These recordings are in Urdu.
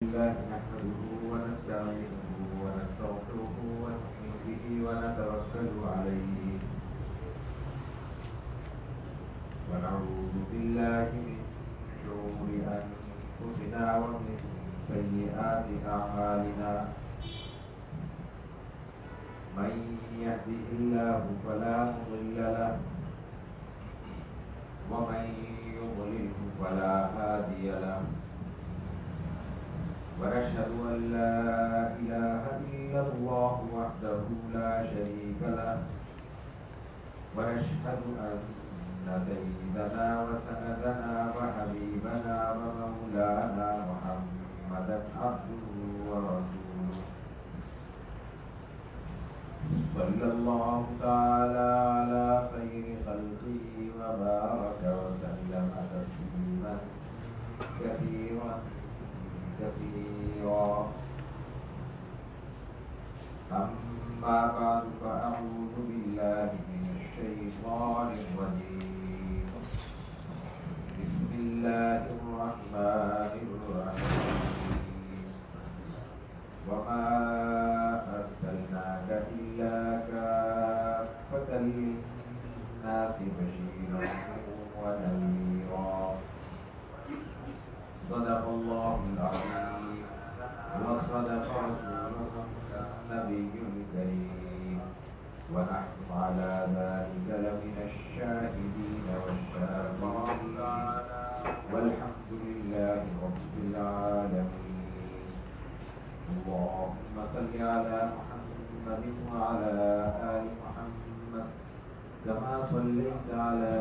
الله نحمده ونستعينه ونستغفره ونؤمن به ونتوكل عليه ونعوذ بالله من شرور أنفسنا ومن سيئات أعمالنا من يهده الله فلا مضل له ومن يضلله فلا هادي له ونشهد أن لا إله إلا الله وحده لا شريك له ونشهد أن سيدنا وسندنا وحبيبنا ومولانا محمدا عبده ورسوله صلى الله تعالى على خير خلقه وبارك وسلم تسليما كثيرا أما بعد فأعوذ بالله من الشيطان الرجيم بسم الله الرحمن الرحيم وما أرسلناك إلا كافة للناس بشيرا ونذيرا صدق الله العظيم وصدق رسوله النبي الكريم ونحن على ذلك لمن الشاهدين والشاكرين والحمد لله رب العالمين اللهم صل على محمد وعلى آل محمد كما صليت على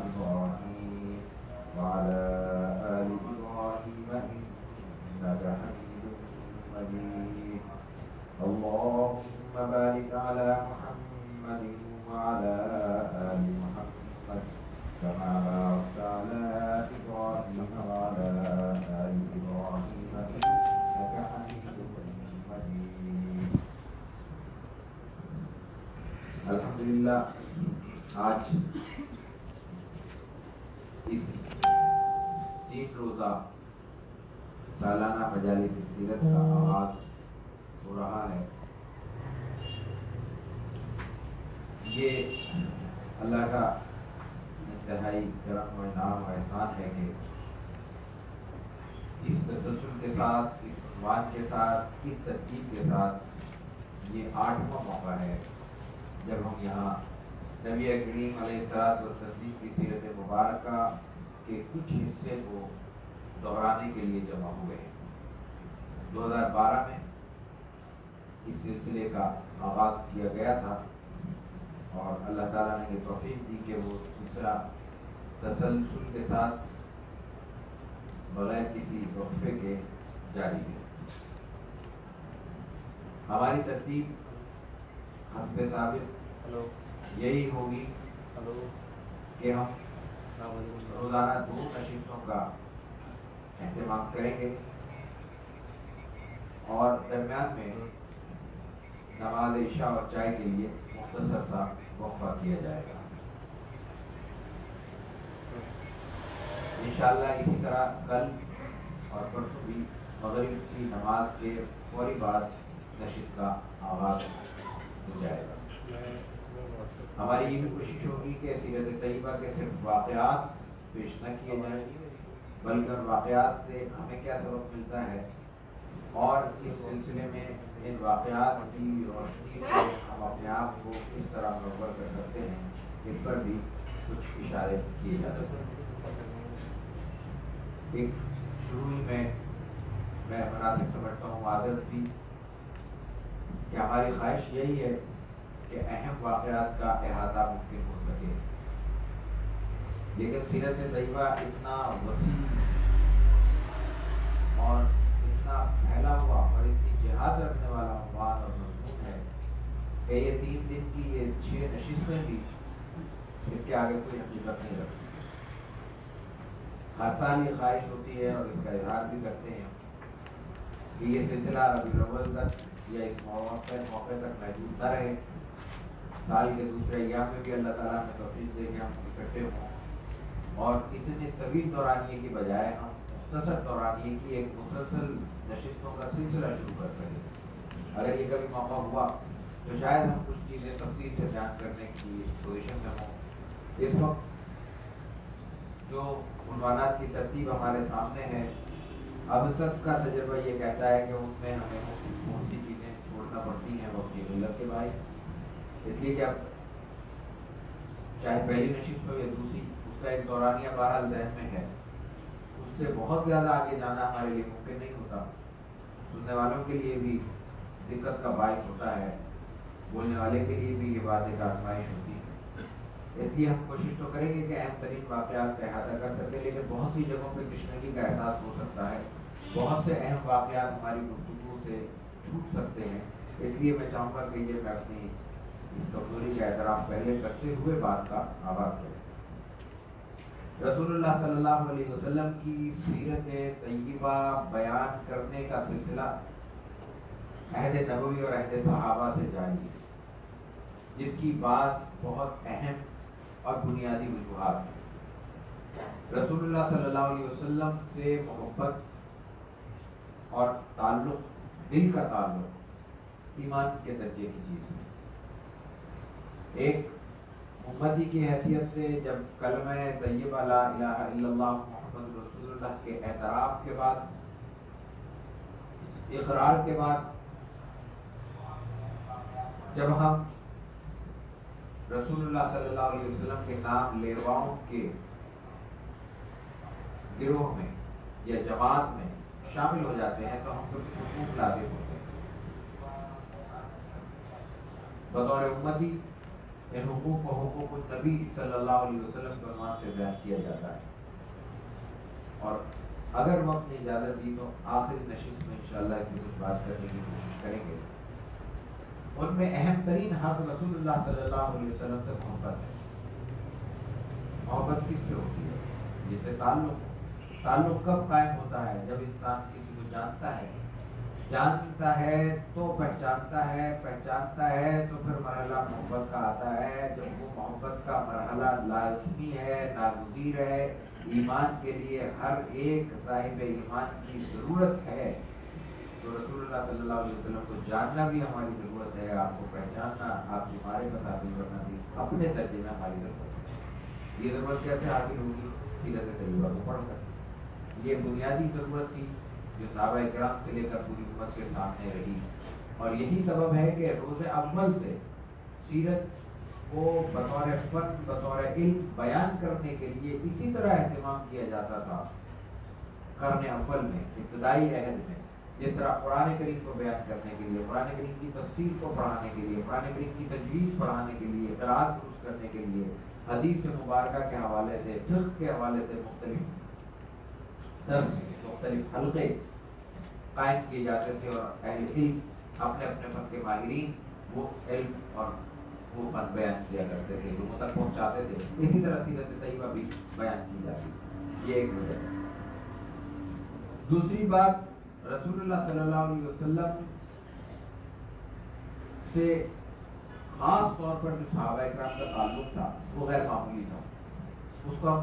إبراهيم وعلى آل إبراهيم إنك حميد مجيد اللهم بارك على محمد وعلى آل محمد كما باركت على إبراهيم وعلى آل إبراهيم إنك حميد مجيد الحمد لله آج اس 3 روزہ سالانہ مجالس سیرت کا آغاز ہو رہا ہے۔ یہ اللہ کا انتہائی کرم و انعام و احسان ہے کہ اس تسلسل کے ساتھ، اس عنوان کے ساتھ، اس ترتیب کے ساتھ یہ 8واں موقع ہے جب ہم یہاں نبی کریم علیہ السلام کی سیرت مبارکہ کے کچھ حصے کو دہرانے کے لیے جمع ہوئے ہیں۔ 2012 میں اس سلسلے کا آغاز کیا گیا تھا اور اللہ تعالیٰ نے یہ توفیق دی کہ وہ سلسلہ تسلسل کے ساتھ بغیر کسی وقفے کے جاری ہے۔ ہماری ترتیب حسب ثابت یہی ہوگی کہ ہم روزانہ 2 نشستوں کا اہتمام کریں گے اور درمیان میں نماز عشاء اور چائے کے لیے مختصر سا وقفہ کیا جائے گا۔ انشاءاللہ اسی طرح کل اور پرسوں بھی مغرب کی نماز کے فوری بعد نشست کا آغاز ہو جائے گا۔ ہماری یہ بھی کوشش ہوگی کہ سیرت طیبہ کے صرف واقعات پیش نہ کیے جائیں بلکہ ان واقعات سے ہمیں کیا سبق ملتا ہے اور اس سلسلے میں ان واقعات کی روشنی سے ہم اپنے آپ کو کس طرح منور کر سکتے ہیں اس پر بھی کچھ اشارے کیے جا سکتے ہیں۔ ایک شروع میں مناسب سمجھتا ہوں معذرت بھی کہ ہماری خواہش یہی ہے کہ اہم واقعات کا احاطہ ممکن ہو سکے، لیکن سیرت طیبہ اتنا وسیع اور اتنا پھیلا ہوا اور اتنی جہاد رکھنے والا عنوان اور مضمون ہے کہ یہ 3 دن کی یہ 6 نشستیں بھی اس کے آگے کوئی حقیقت نہیں رکھتی۔ ہر سال یہ خواہش ہوتی ہے اور اس کا اظہار بھی کرتے ہیں کہ یہ سلسلہ ربیع الاول تک یا اس موقع تک محدود نہ رہے، سال کے دوسرے ایام میں بھی اللہ تعالیٰ نے توفیق دے کے ہم اکٹھے ہوں اور اتنے طویل دورانیے کی بجائے ہم مختصر دورانیے کی ایک مسلسل نشستوں کا سلسلہ شروع کر سکیں۔ اگر یہ کبھی موقع ہوا تو شاید ہم کچھ چیزیں تفصیل سے بیان کرنے کی پوزیشن میں ہوں۔ اس وقت جو عنوانات کی ترتیب ہمارے سامنے ہے، اب تک کا تجربہ یہ کہتا ہے کہ ان میں ہمیں بہت سی چیزیں چھوڑنا پڑتی ہیں وقت کی قلت کے باعث، اس لیے کہ اب چاہے پہلی نشست ہو یا دوسری، اس کا ایک دورانیہ بہرحال ذہن میں ہے، اس سے بہت زیادہ آگے جانا ہمارے لیے ممکن نہیں ہوتا، سننے والوں کے لیے بھی دقت کا باعث ہوتا ہے، بولنے والے کے لیے بھی یہ بات ایک آزمائش ہوتی ہے۔ اس لیے ہم کوشش تو کریں گے کہ اہم ترین واقعات کا احاطہ کر سکیں، لیکن بہت سی جگہوں پہ تشنگی کا احساس ہو سکتا ہے، بہت سے اہم واقعات ہماری گفتگو سے چھوٹ سکتے ہیں۔ اس لیے میں چاہوں گا کہ یہ میں اپنی اس کمزوری کا اعتراف پہلے کرتے ہوئے بات کا آغاز کریں۔ رسول اللہ صلی اللہ علیہ وسلم کی سیرت طیبہ بیان کرنے کا سلسلہ عہد نبوی اور عہد صحابہ سے جاری ہے، جس کی بعض بہت اہم اور بنیادی وجوہات ہیں۔ رسول اللہ صلی اللہ علیہ وسلم سے محبت اور تعلق، دل کا تعلق، ایمان کے درجے کی چیز ہے۔ ایک امتی کی حیثیت سے جب کلمہ طیبہ لا الہ الا اللہ محمد رسول اللہ کے اعتراف کے بعد، اقرار کے بعد، جب ہم رسول اللہ صلی اللہ علیہ وسلم کے نام لیواؤں کے گروہ میں یا جماعت میں شامل ہو جاتے ہیں تو ہم کو کچھ حقوق لازم ہوتے ہیں۔ بطور امتی ان حقوق کو حقوق النبی صلی اللہ علیہ وسلم کے عنوان سے بیان کیا جاتا ہے، اور اگر وقت نے اجازت دی تو آخری نشست میں انشاءاللہ اس میں کچھ بات کرنے کی کوشش کریں گے۔ ان میں اہم ترین حق رسول اللہ صلی اللہ علیہ وسلم سے محبت ہے۔ محبت کس سے ہوتی ہے؟ جس سے تعلق کب قائم ہوتا ہے؟ جب انسان کسی کو جانتا ہے تو پہچانتا ہے تو پھر مرحلہ محبت کا آتا ہے۔ جب وہ محبت کا مرحلہ لازمی ہے، ناگزیر ہے، ایمان کے لیے ہر ایک صاحب ایمان کی ضرورت ہے، تو رسول اللہ صلی اللہ علیہ وسلم کو جاننا بھی ہماری ضرورت ہے، آپ کو پہچاننا، آپ کی معرفت حاصل کرنا بھی اپنے درجے میں ہماری ضرورت ہے۔ یہ ضرورت کیسے حاصل ہوگی؟ سیرت طیبہ کو پڑھ کر۔ یہ بنیادی ضرورت تھی جو صحابہ کرام سے لے کر پوری امت کے سامنے رہی، اور یہی سبب ہے کہ روز اول سے سیرت کو بطور فن، بطور علم بیان کرنے کے لیے اسی طرح اہتمام کیا جاتا تھا قرن اول میں، ابتدائی عہد میں، جس طرح قرآن کریم کو بیان کرنے کے لیے، قرآن کریم کی تفسیر کو پڑھانے کے لیے، قرآن کریم کی تجویز پڑھانے کے لیے، قرآت درست کرنے کے لیے، حدیث مبارکہ کے حوالے سے، فقہ کے حوالے سے مختلف درس، مختلف حلقے قائم کیے جاتے تھے، اور اہل علم اپنے اپنے فن کے ماہرین وہ علم اور وہ فن بیان کیا کرتے تھے، لوگوں تک پہنچاتے تھے۔ اسی طرح سیرت طیبہ بھی بیان کی جاتی ہے۔ یہ ایک وجہ ہے۔ دوسری بات، رسول اللہ صلی اللہ علیہ وسلم سے خاص طور پر جو صحابہ اکرام کا تعلق تھا وہ غیر معمولی تھا۔ اس کو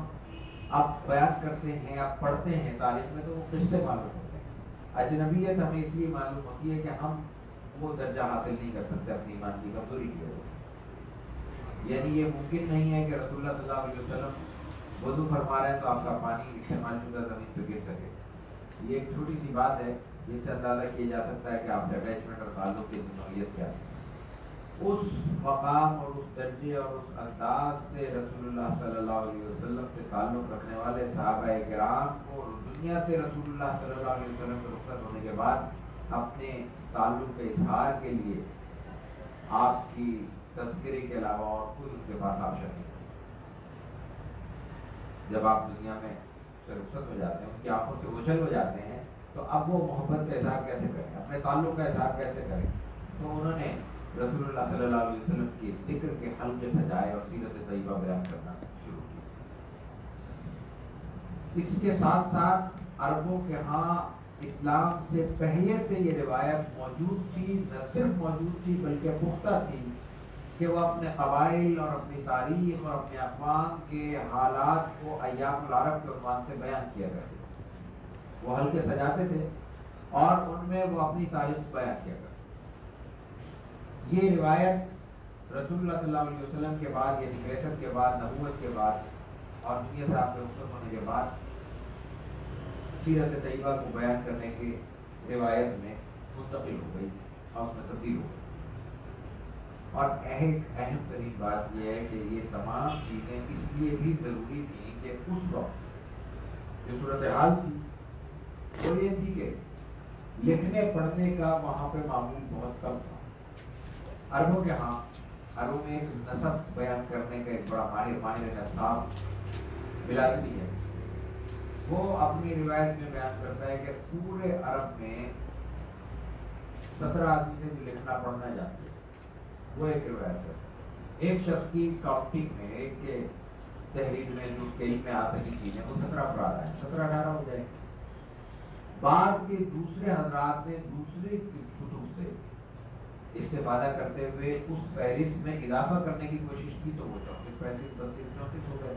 آپ بیان کرتے ہیں، آپ پڑھتے ہیں تاریخ میں تو وہ قصے معلوم ہوتے ہیں۔ اجنبیت ہمیں اس لیے معلوم ہوتی ہے کہ ہم وہ درجہ حاصل نہیں کر سکتے اپنی ایمان کی کمزوری کی وجہ سے۔ یعنی یہ ممکن نہیں ہے کہ رسول اللہ صلی اللہ علیہ وسلم وضو فرما رہے ہیں تو آپ کا پانی استعمال شدہ زمین پہ گر سکے۔ یہ ایک چھوٹی سی بات ہے جس سے اندازہ کیا جا سکتا ہے کہ آپ سے اٹیچمنٹ اور تعلق کی نوعیت کیا ہے۔ اس مقام اور اس درجے اور اس انداز سے رسول اللہ صلی اللہ علیہ وسلم سے تعلق رکھنے والے صحابہ کرام کو دنیا سے رسول اللہ صلی اللہ علیہ وسلم کے رخصت ہونے کے بعد اپنے تعلق کے اظہار کے لیے آپ کی تذکرے کے علاوہ اور کوئی ان کے پاس آپشن نہیں۔ جب آپ دنیا میں سے رخصت ہو جاتے ہیں، ان کی آنکھوں سے اوجھل ہو جاتے ہیں، تو اب وہ محبت کا اظہار کیسے کریں، اپنے تعلق کا اظہار کیسے کریں؟ تو انہوں نے رسول اللہ صلی اللہ علیہ وسلم کی ذکر کے حلقے سجائے اور سیرت طیبہ بیان کرنا شروع کیا۔ اس کے ساتھ ساتھ عربوں کے ہاں اسلام سے پہلے سے یہ روایت موجود تھی، نہ صرف موجود تھی بلکہ پختہ تھی کہ وہ اپنے قبائل اور اپنی تاریخ اور اپنے اقوام کے حالات کو ایام العرب کے عنوان سے بیان کیا کرتے تھے۔ وہ حلقے سجاتے تھے اور ان میں وہ اپنی تاریخ بیان کیا کرتے. یہ روایت رسول اللہ صلی اللہ علیہ وسلم کے بعد یعنی بعثت کے بعد نبوت کے بعد اور دنیا سے آپ کے رخصت ہونے کے بعد سیرت طیبہ کو بیان کرنے کی روایت میں منتقل ہو گئی اور اس میں تبدیل ہو گئی. اور ایک اہم ترین بات یہ ہے کہ یہ تمام چیزیں اس لیے بھی ضروری تھیں کہ اس وقت جو صورتحال تھی وہ یہ تھی کہ لکھنے پڑھنے کا وہاں پہ معمول بہت کم تھا. عربوں کے ہاں عربوں میں ایک نسب بیان کرنے کا ایک بڑا ماہر نصاب بلادری ہے. وہ اپنی روایت میں بیان کرتا ہے کہ پورے عرب میں 17 آدمی تھے جو لکھنا پڑھنا جانتے. وہ ایک روایت ہے. ایک شخص کی کاؤنٹنگ میں ایک کے تحریر میں جو اسکیل میں آ سکی چیزیں وہ 17 افراد ہیں. 17-18 ہو جائے. بعد کے دوسرے حضرات نے دوسرے کتب سے استفادہ کرتے ہوئے اس فہرست میں اضافہ کرنے کی کوشش کی تو وہ 34 35 32 34 ہو گئے.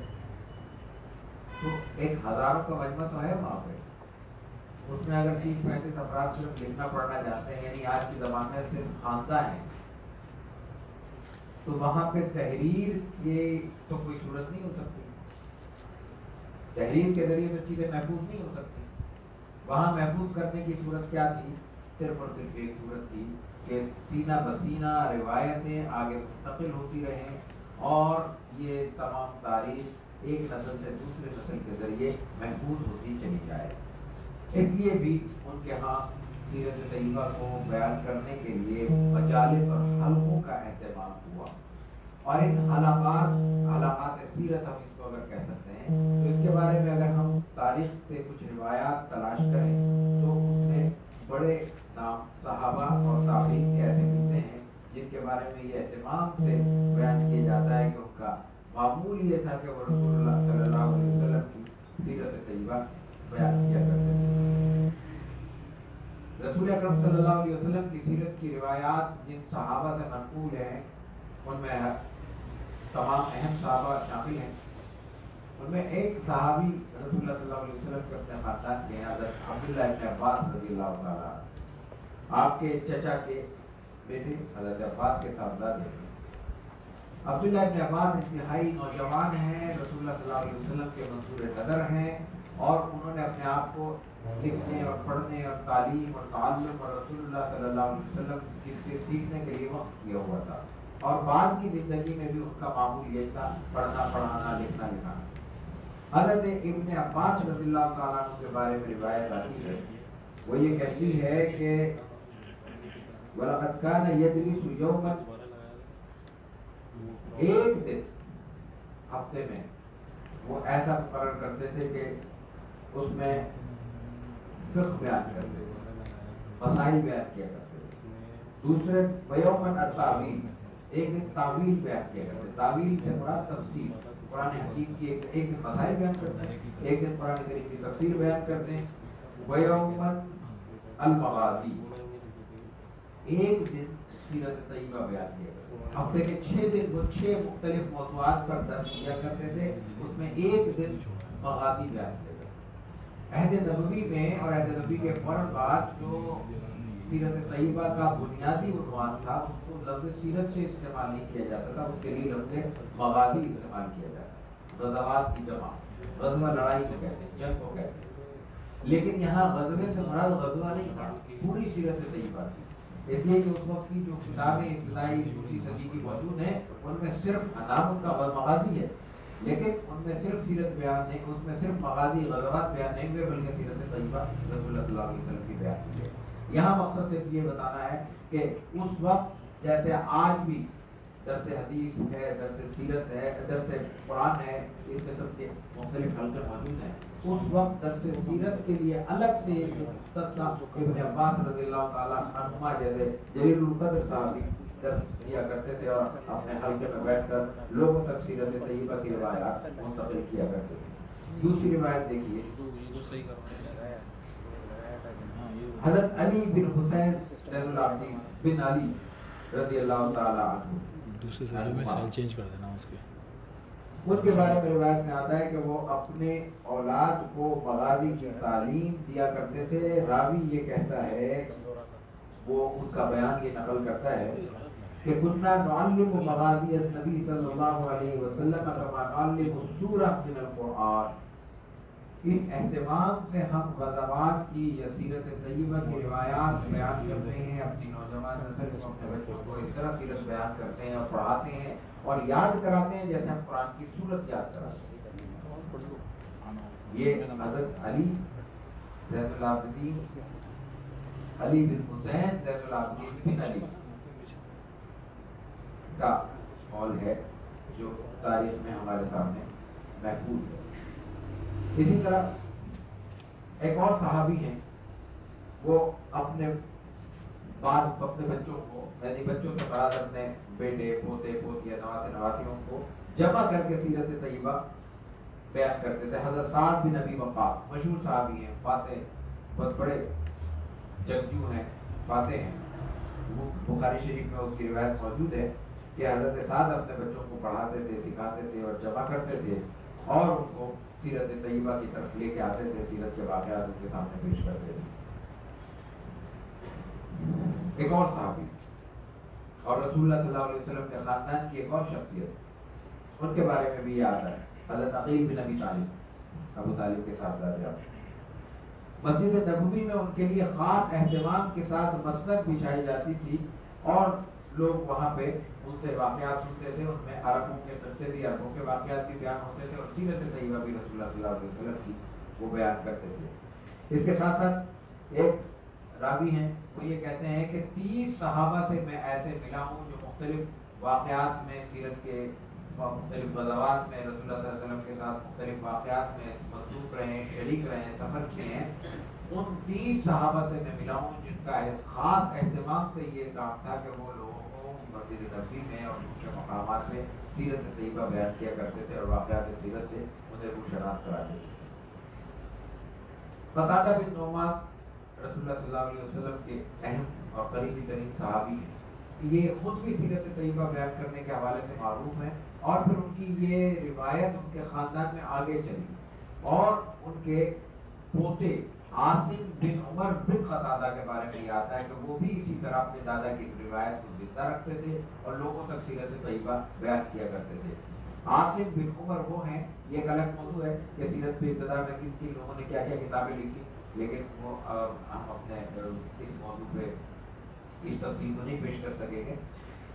تو ایک ہزاروں کا مجمع تو ہے وہاں پہ. اس میں اگر 30-35 افراد صرف لکھنا پڑھنا جانتے ہیں یعنی آج کے زمانے میں صرف خواندہ ہیں تو وہاں پہ تحریر یہ تو کوئی صورت نہیں ہو سکتی. تحریر کے ذریعے تو چیزیں محفوظ نہیں ہو سکتی. وہاں محفوظ کرنے کی صورت کیا تھی؟ صرف اور صرف ایک صورت تھی کہ سینہ بسینہ روایتیں آگے منتقل ہوتی رہیں اور یہ تمام تاریخ ایک نسل سے دوسرے نسل کے ذریعے محفوظ ہوتی چلی جائے. اس لیے بھی ان کے ہاں سیرت طیبہ کو بیان کرنے کے لیے مجالس اور حلقوں کا اہتمام ہوا. اور ان علامات سیرت ہم اس کو اگر کہہ سکتے ہیں تو اس کے بارے میں اگر ہم تاریخ سے کچھ روایات تلاش کریں تو اس میں بڑے نام صحابہ اور تابعین کے ایسے ملتے ہیں جن کے بارے میں یہ اہتمام سے بیان کیا جاتا ہے کہ ان کا معمول یہ تھا کہ وہ رسول اللہ صلی اللہ علیہ وسلم کی سیرت طیبہ بیان کیا کرتے تھے. رسول اکرم صلی اللہ علیہ وسلم کی سیرت کی روایات جن صحابہ سے منقول ہیں ان میں تمام اہم صحابہ شامل ہیں. ان میں ایک صحابی رسول اللہ صلی اللہ علیہ وسلم کے اپنے خاندان کے ہیں حضرت عبداللہ ابن عباس رضی اللہ تعالیٰ. آپ کے چچا کے بیٹے حضرت عباس کے صاحبزادے ہیں. عبداللہ ابن عباس انتہائی نوجوان ہیں, رسول اللہ صلی اللہ علیہ وسلم کے منصور نظر ہیں اور انہوں نے اپنے آپ کو لکھنے اور پڑھنے اور تعلیم اور تعلم اور رسول اللہ صلی اللہ علیہ وسلم سے سیکھنے کے لیے وقت کیا ہوا تھا. اور بعد کی زندگی میں بھی اس کا معمول یہ تھا پڑھنا پڑھانا لکھنا لکھانا. حضرت ابن عباس رضی اللہ تعالیٰ عنہ کے بارے میں روایت آتی ہے, وہ یہ کہتی ہے کہ وَلَقَدْ كَانَ يَدْرِسُ يَوْمًا, ایک دن ہفتے میں وہ ایسا مقرر کرتے تھے کہ اس میں فقہ بیان کرتے تھے, مسائل بیان کیا کرتے تھے. دوسرے وَيَوْمًا التَّعْوِيلِ, ایک دن تعویل بیان کیا کرتے. تعویل سے مراد تفسیر, قرآن حکیم کی ایک دن مسائل بیان کرتے ہیں, ایک دن قرآن کریم کی تفسیر بیان کرتے ہیں. وَيَوْمًا الْمَغَازِي, ایک دن سیرت طیبہ بیان کیا کرتے. ہفتے کے 6 دن وہ 6 مختلف موضوعات پر درس دیا کرتے تھے, اس میں ایک دن مغازی بیان کیا کرتے. عہد نبوی میں اور عہد نبوی کے فوراً بعد جو سیرت طیبہ کا بنیادی عنوان تھا اس کو لفظ سیرت سے استعمال نہیں کیا جاتا تھا, اس کے لیے لفظ مغازی استعمال کیا جاتا. غزوات کی جمع, غزوہ لڑائی کو کہتے ہیں, جنگ کو کہتے ہیں. لیکن یہاں غزوے سے مراد غزوہ نہیں تھا, پوری سیرت طیبہ تھی. اس لیے کہ اس وقت کی جو کتابیں ابتدائی دوسری صدی کی موجود ہیں ان میں صرف نام ان کا مغازی ہے, لیکن ان میں صرف سیرت بیان نہیں, اس میں صرف مغازی غزوات بیان نہیں ہوئے بلکہ سیرت طیبہ رسول اللہ صلی اللہ علیہ وسلم کی بیان کی ہے. یہاں مقصد صرف یہ بتانا ہے کہ اس وقت جیسے آج بھی درس حدیث ہے, درس سیرت ہے, درس قرآن ہے, اس قسم کے مختلف حلقے موجود ہیں, اس وقت درس سیرت کے لیے الگ سے ابن عباس رضی اللہ تعالیٰ عنہما جیسے جلیل القدر صاحب بھی درس دیا کرتے تھے اور اپنے حلقے میں بیٹھ کر لوگوں تک سیرت طیبہ کی روایات منتقل کیا کرتے تھے. دوسری روایت دیکھیے, حضرت علی بن حسین زین العابدین بن علی رضی اللہ تعالیٰ عنہ, دوسرے سال میں سال چینج کر دینا اس کے. ان کے بارے میں روایت میں آتا ہے کہ وہ اپنے اولاد کو مغازی کی تعلیم دیا کرتے تھے. راوی یہ کہتا ہے، وہ ان کا بیان یہ نقل کرتا ہے کہ كنا نعلم مغازی النبی صلی اللہ علیہ وسلم كما نعلم السورہ من القرآن. اس اہتمام سے ہم غزوات کی یا سیرت طیبہ کی روایات بیان کرتے ہیں اپنی نوجوان نسل کو، اپنے بچوں کو اس طرح سیرت بیان کرتے ہیں اور پڑھاتے ہیں اور یاد کراتے ہیں جیسے ہم قرآن کی سورت یاد کراتے ہیں. یہ حضرت علی زین العابدین، علی بن حسین زین العابدین بن علی کا قول ہے جو تاریخ میں ہمارے سامنے محفوظ ہے. اسی طرح ایک اور صحابی ہیں، وہ اپنے بچوں کو، یعنی بچوں سے مراد اپنے بیٹے، پوتے، پوتیاں، نواسے، نواسیوں کو جمع کر کے سیرت طیبہ بیان کرتے تھے. حضرت سعد بن ابی وقاص مشہور صحابی ہیں، فاتح، بہت بڑے جنگجو ہیں، فاتح ہیں. بخاری شریف میں اس کی روایت موجود ہے کہ حضرت سعد اپنے بچوں کو پڑھاتے تھے، سکھاتے تھے اور جمع کرتے تھے اور ان کو سیرت طیبہ کی طرف لے کے آتے تھے، سیرت کے واقعات ان کے سامنے پیش کرتے تھے. ایک اور صحابی اور رسول اللہ صلی اللہ علیہ وسلم کے خاندان کی ایک اور شخصیت، ان کے بارے میں بھی یہ آتا ہے، حضرت عقیل بن ابی طالب، ابو طالب کے ساتھ رہتے ہیں. مسجد نبوی میں ان کے لیے خاص اہتمام کے ساتھ مسند بچھائی جاتی تھی اور لوگ وہاں پہ ان سے واقعات سنتے تھے. ان میں عربوں کے قصے بھی، عربوں کے واقعات بھی بیان ہوتے تھے اور سیرت طیبہ بھی رسول اللہ صلی اللہ علیہ وسلم کی وہ بیان کرتے تھے. اس کے ساتھ ساتھ ایک راوی ہیں، وہ یہ کہتے ہیں کہ 30 صحابہ سے میں ایسے ملا ہوں جو مختلف واقعات میں، سیرت کے مختلف غزوات میں رسول اللہ صلی اللہ علیہ وسلم کے ساتھ مختلف واقعات میں مصروف رہے ہیں، شریک رہے ہیں، سفر کیے ہیں. ان 30 صحابہ سے میں ملا ہوں جن کا خاص اہتمام سے یہ کام تھا کہ وہ لوگوں کو مسجد نبوی میں اور دوسرے مقامات میں سیرت طیبہ بیان کیا کرتے تھے اور واقعات سیرت سے انہیں روشناس کراتے تھے. قتادہ بن نعمان رسول اللہ صلی اللہ علیہ وسلم کے اہم اور قریبی ترین صحابی ہیں. یہ خود بھی سیرت طیبہ بیان کرنے کے حوالے سے معروف ہیں اور پھر ان کی یہ روایت ان کے خاندان میں آگے چلی اور ان کے پوتے عاصم بن عمر بن قتادہ کے بارے میں یہ آتا ہے کہ وہ بھی اسی طرح اپنے دادا کی روایت کو زندہ رکھتے تھے اور لوگوں تک سیرت طیبہ بیان کیا کرتے تھے. عاصم بن عمر وہ ہیں، یہ ایک الگ موضوع ہے کہ سیرت پہ ابتدا میں کن لوگوں نے کیا کیا کتابیں لکھی، لیکن وہ ہم اپنے اس موضوع پہ اس تفصیل کو نہیں پیش کر سکیں گے.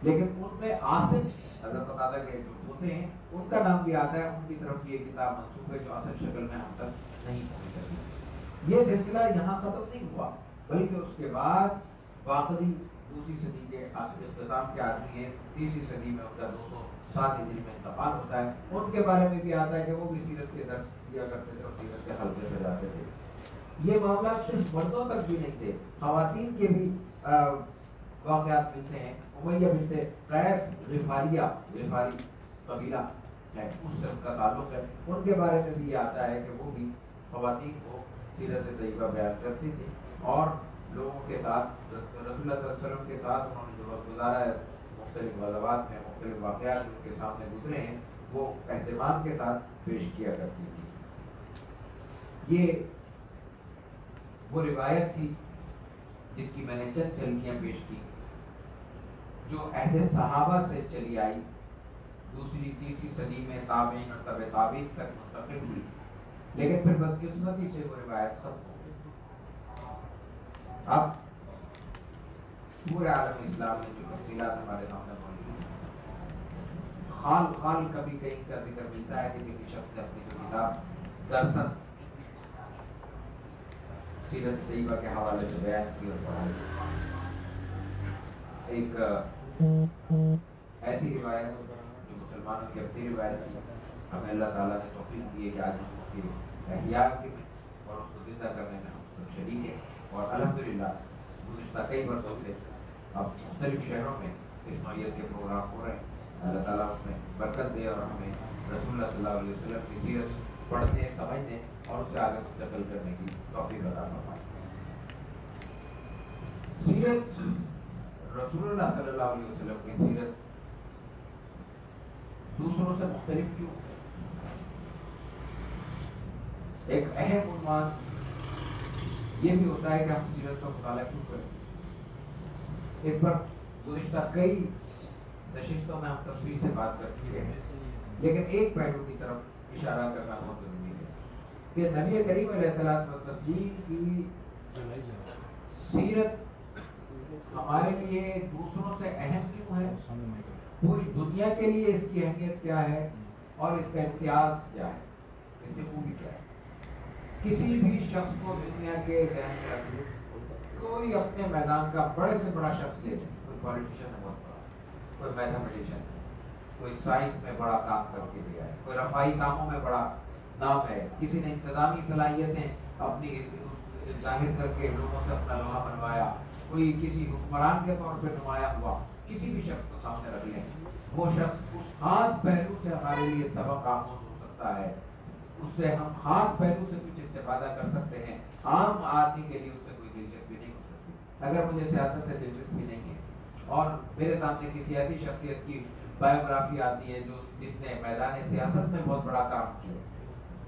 لیکن ان میں عاصم حضرت قتادہ کے جو ہوتے ہیں ان کا نام بھی آتا ہے. ان کی طرف یہ کتاب منسوب ہے جو اصل شکل میں ہم تک نہیں پہنچ سکی. یہ سلسلہ یہاں ختم نہیں ہوا بلکہ اس کے بعد واقعی دوسری صدی کے اختتام کے آدمی ہیں، تیسری صدی میں ان کا 207 ہجری میں انتقال ہوتا ہے. ان کے بارے میں بھی آتا ہے کہ وہ بھی سیرت کے درس دیا کرتے تھے اور سیرت کے حلقے سجاتے تھے. یہ معاملات صرف مردوں تک بھی نہیں تھے، خواتین کے بھی واقعات ملتے ہیں. امیہ بنت قیس غفاری قبیلہ ہے، اس سے ان کا تعلق ہے. ان کے بارے میں بھی یہ آتا ہے کہ وہ بھی خواتین کو سیرت طیبہ بیان کرتی تھی اور لوگوں کے ساتھ، رسول اللہ صلی اللہ علیہ وسلم کے ساتھ انہوں نے جو وقت گزارا ہے مختلف غزوات میں، مختلف واقعات ان کے سامنے گزرے ہیں، وہ اہتمام کے ساتھ پیش کیا کرتی تھی. یہ وہ روایت تھی جس کی میں نے چند جھلکیاں پیش کی جو عہد صحابہ سے چلی آئی، دوسری تیسری صدی میں تابعین اور تبع تابعین تک منتقل ہوئی، لیکن پھر بدقسمتی سے وہ روایت ختم ہو گئی. اب پورے عالم اسلام میں جو تفصیلات ہمارے سامنے موجود ہیں، خال کبھی کہیں کا ذکر ملتا ہے کہ کسی شخص نے اپنی جو کتاب درسن سیرت طیبہ کے حوالے سے بیان کی اور پڑھائی. ایک ایسی روایت جو مسلمانوں کی اپنی روایت ہے، ہمیں اللہ تعالیٰ نے توفیق دی ہے کہ آج ہم اس کی احیاء کی اور اس کو زندہ کرنے میں ہم سب شریک ہیں. اور الحمدللہ گزشتہ کئی برسوں سے اب مختلف شہروں میں اس نوعیت کے پروگرام ہو رہے ہیں. اللہ تعالیٰ اس میں برکت دے اور ہمیں رسول اللہ صلی اللہ علیہ وسلم کی سیرت پڑھنے، سمجھنے اور اسے آگے منتقل کرنے کی توفیق عطا فرمائے. سیرت رسول اللہ صلی اللہ علیہ وسلم کی سیرت دوسروں سے مختلف کیوں؟ ایک اہم عنوان یہ بھی ہوتا ہے کہ ہم سیرت کا مطالعہ کیوں کریں. اس پر گزشتہ کئی نشستوں میں ہم تفصیل سے بات کر چکے ہیں، لیکن ایک پہلو کی طرف اشارہ کرنا بہت ضروری ہے کہ نبی کریم علیہ الصلوۃ والتسلیم کی سیرت ہمارے لیے دوسروں سے اہم کیوں ہے، پوری دنیا کے لیے اس کی اہمیت کیا ہے اور اس کا امتیاز کیا ہے، اس کی خوبی کیا ہے. کسی بھی شخص کو دنیا کے ذہن میں رکھ لیں، کوئی اپنے میدان کا بڑے سے بڑا شخص لے لیں، کوئی پالیٹیشین ہے بہت بڑا، کوئی میتھمیٹیشین ہے، کوئی سائنس میں بڑا کام کر کے دیا ہے، کوئی رفائی کاموں میں بڑا نام ہے، کسی نے انتظامی صلاحیتیں اپنی ظاہر کر کے لوگوں سے اپنا لوہا بنوایا، کوئی کسی حکمران کے طور پہ نمایاں ہوا، کسی بھی شخص کو سامنے رکھ لیں، وہ شخص اس خاص پہلو سے ہمارے لیے سبق آموز ہو سکتا ہے، اس سے ہم خاص پہلو سے کچھ استفادہ کر سکتے ہیں. عام آدمی کے لیے اس سے کوئی دلچسپی نہیں ہو سکتی. اگر مجھے سیاست سے دلچسپی نہیں ہے اور میرے سامنے کسی ایسی شخصیت کی بایوگرافی آتی ہے جس نے میدان سیاست میں بہت بڑا کام کیا،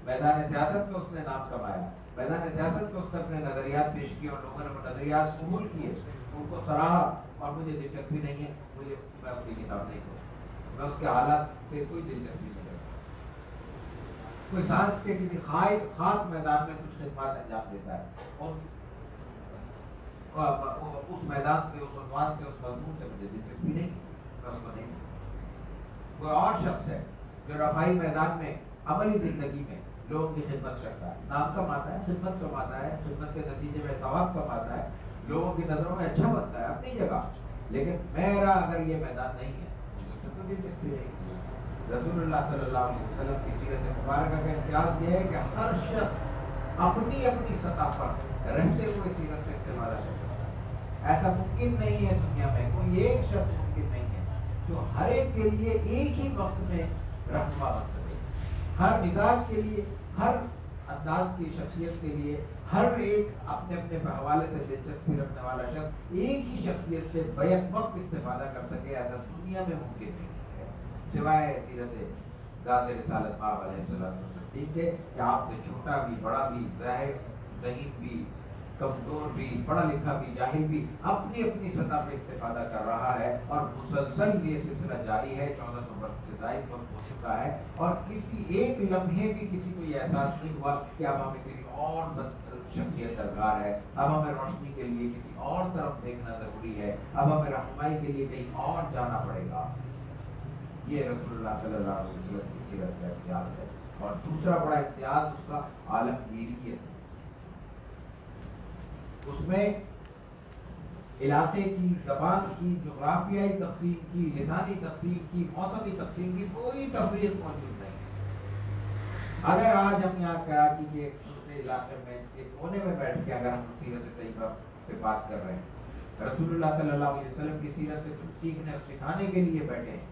میدان سیاست میں اس نے نام کمایا، میدان سیاست میں اس نے اپنے نظریات پیش کیے اور لوگوں نے وہ نظریات قبول کیے، ان کو سراہا، اور مجھے دلچسپی نہیں ہے، میں اس کی کتاب نہیں پڑھوں، میں اس کے حالات سے کوئی دلچسپی نہیں رکھتا. کوئی سائنس کے کسی خاص میدان میں کچھ خدمات انجام دیتا ہے اور اس میدان سے، اس عنوان سے، اس مضمون سے مجھے دلچسپی نہیں، میں اس کو نہیں. کوئی اور شخص ہے جو رفائی میدان میں عملی زندگی میں لوگوں کی خدمت کرتا ہے، نام کماتا ہے، خدمت کماتا ہے، خدمت کے نتیجے میں ثواب کماتا ہے، لوگوں کی نظروں میں اچھا بنتا ہے اپنی جگہ، لیکن میرا اگر یہ میدان نہیں ہے مجھے اس سے کوئی دلچسپی نہیں. رسول اللہ صلی اللہ علیہ وسلم کی سیرت مبارکہ کا امتیاز یہ ہے کہ ہر شخص اپنی اپنی سطح پر رہتے ہوئے سیرت سے استعمال کر سکتا ہے. ایسا ممکن نہیں ہے دنیا میں، کوئی ایک شخص ممکن نہیں ہے جو ہر ایک کے لیے ایک ہی وقت میں رہنما بن سکے. ہر مزاج کے لیے، ہر انداز کی شخصیت کے لیے، ہر ایک اپنے اپنے حوالے سے دلچسپی رکھنے والا شخص ایک ہی شخصیت سے بیک وقت استفادہ کر سکے، ایسا دنیا میں ممکن نہیں ہے سوائے سیرت ذات رسالت مآب علیہ السلام. ٹھیک ہے کہ آپ سے چھوٹا بھی، بڑا بھی، ظاہر ذہین بھی، کمزور بھی، پڑھا لکھا بھی، جاہل بھی اپنی اپنی سطح پہ استفادہ کر رہا ہے، اور مسلسل یہ سلسلہ جاری ہے. 1400 برس سے زائد وقت ہو چکا ہے اور کسی ایک لمحے بھی کسی کو یہ احساس نہیں ہوا کہ اب ہمیں کسی اور شخصیت درکار ہے، اب ہمیں روشنی کے لیے کسی اور طرف دیکھنا ضروری ہے، اب ہمیں رہنمائی کے لیے کہیں اور جانا پڑے گا. یہ رسول اللہ صلی اللہ علیہ وسلم کی سیرت کا امتیاز ہے. اور دوسرا بڑا امتیاز اس کا عالمگیریت، اس میں علاقے کی، زبان کی، جغرافیائی تقسیم کی، لسانی تقسیم کی، موسمی تقسیم کی کوئی تفریق موجود نہیں. اگر آج ہم یہاں کراچی کے ایک چھوٹے علاقے میں ایک کونے میں بیٹھ کے اگر ہم سیرت طیبہ پہ بات کر رہے ہیں، رسول اللہ صلی اللہ علیہ وسلم کی سیرت سے کچھ سیکھنے اور سکھانے کے لیے بیٹھے ہیں،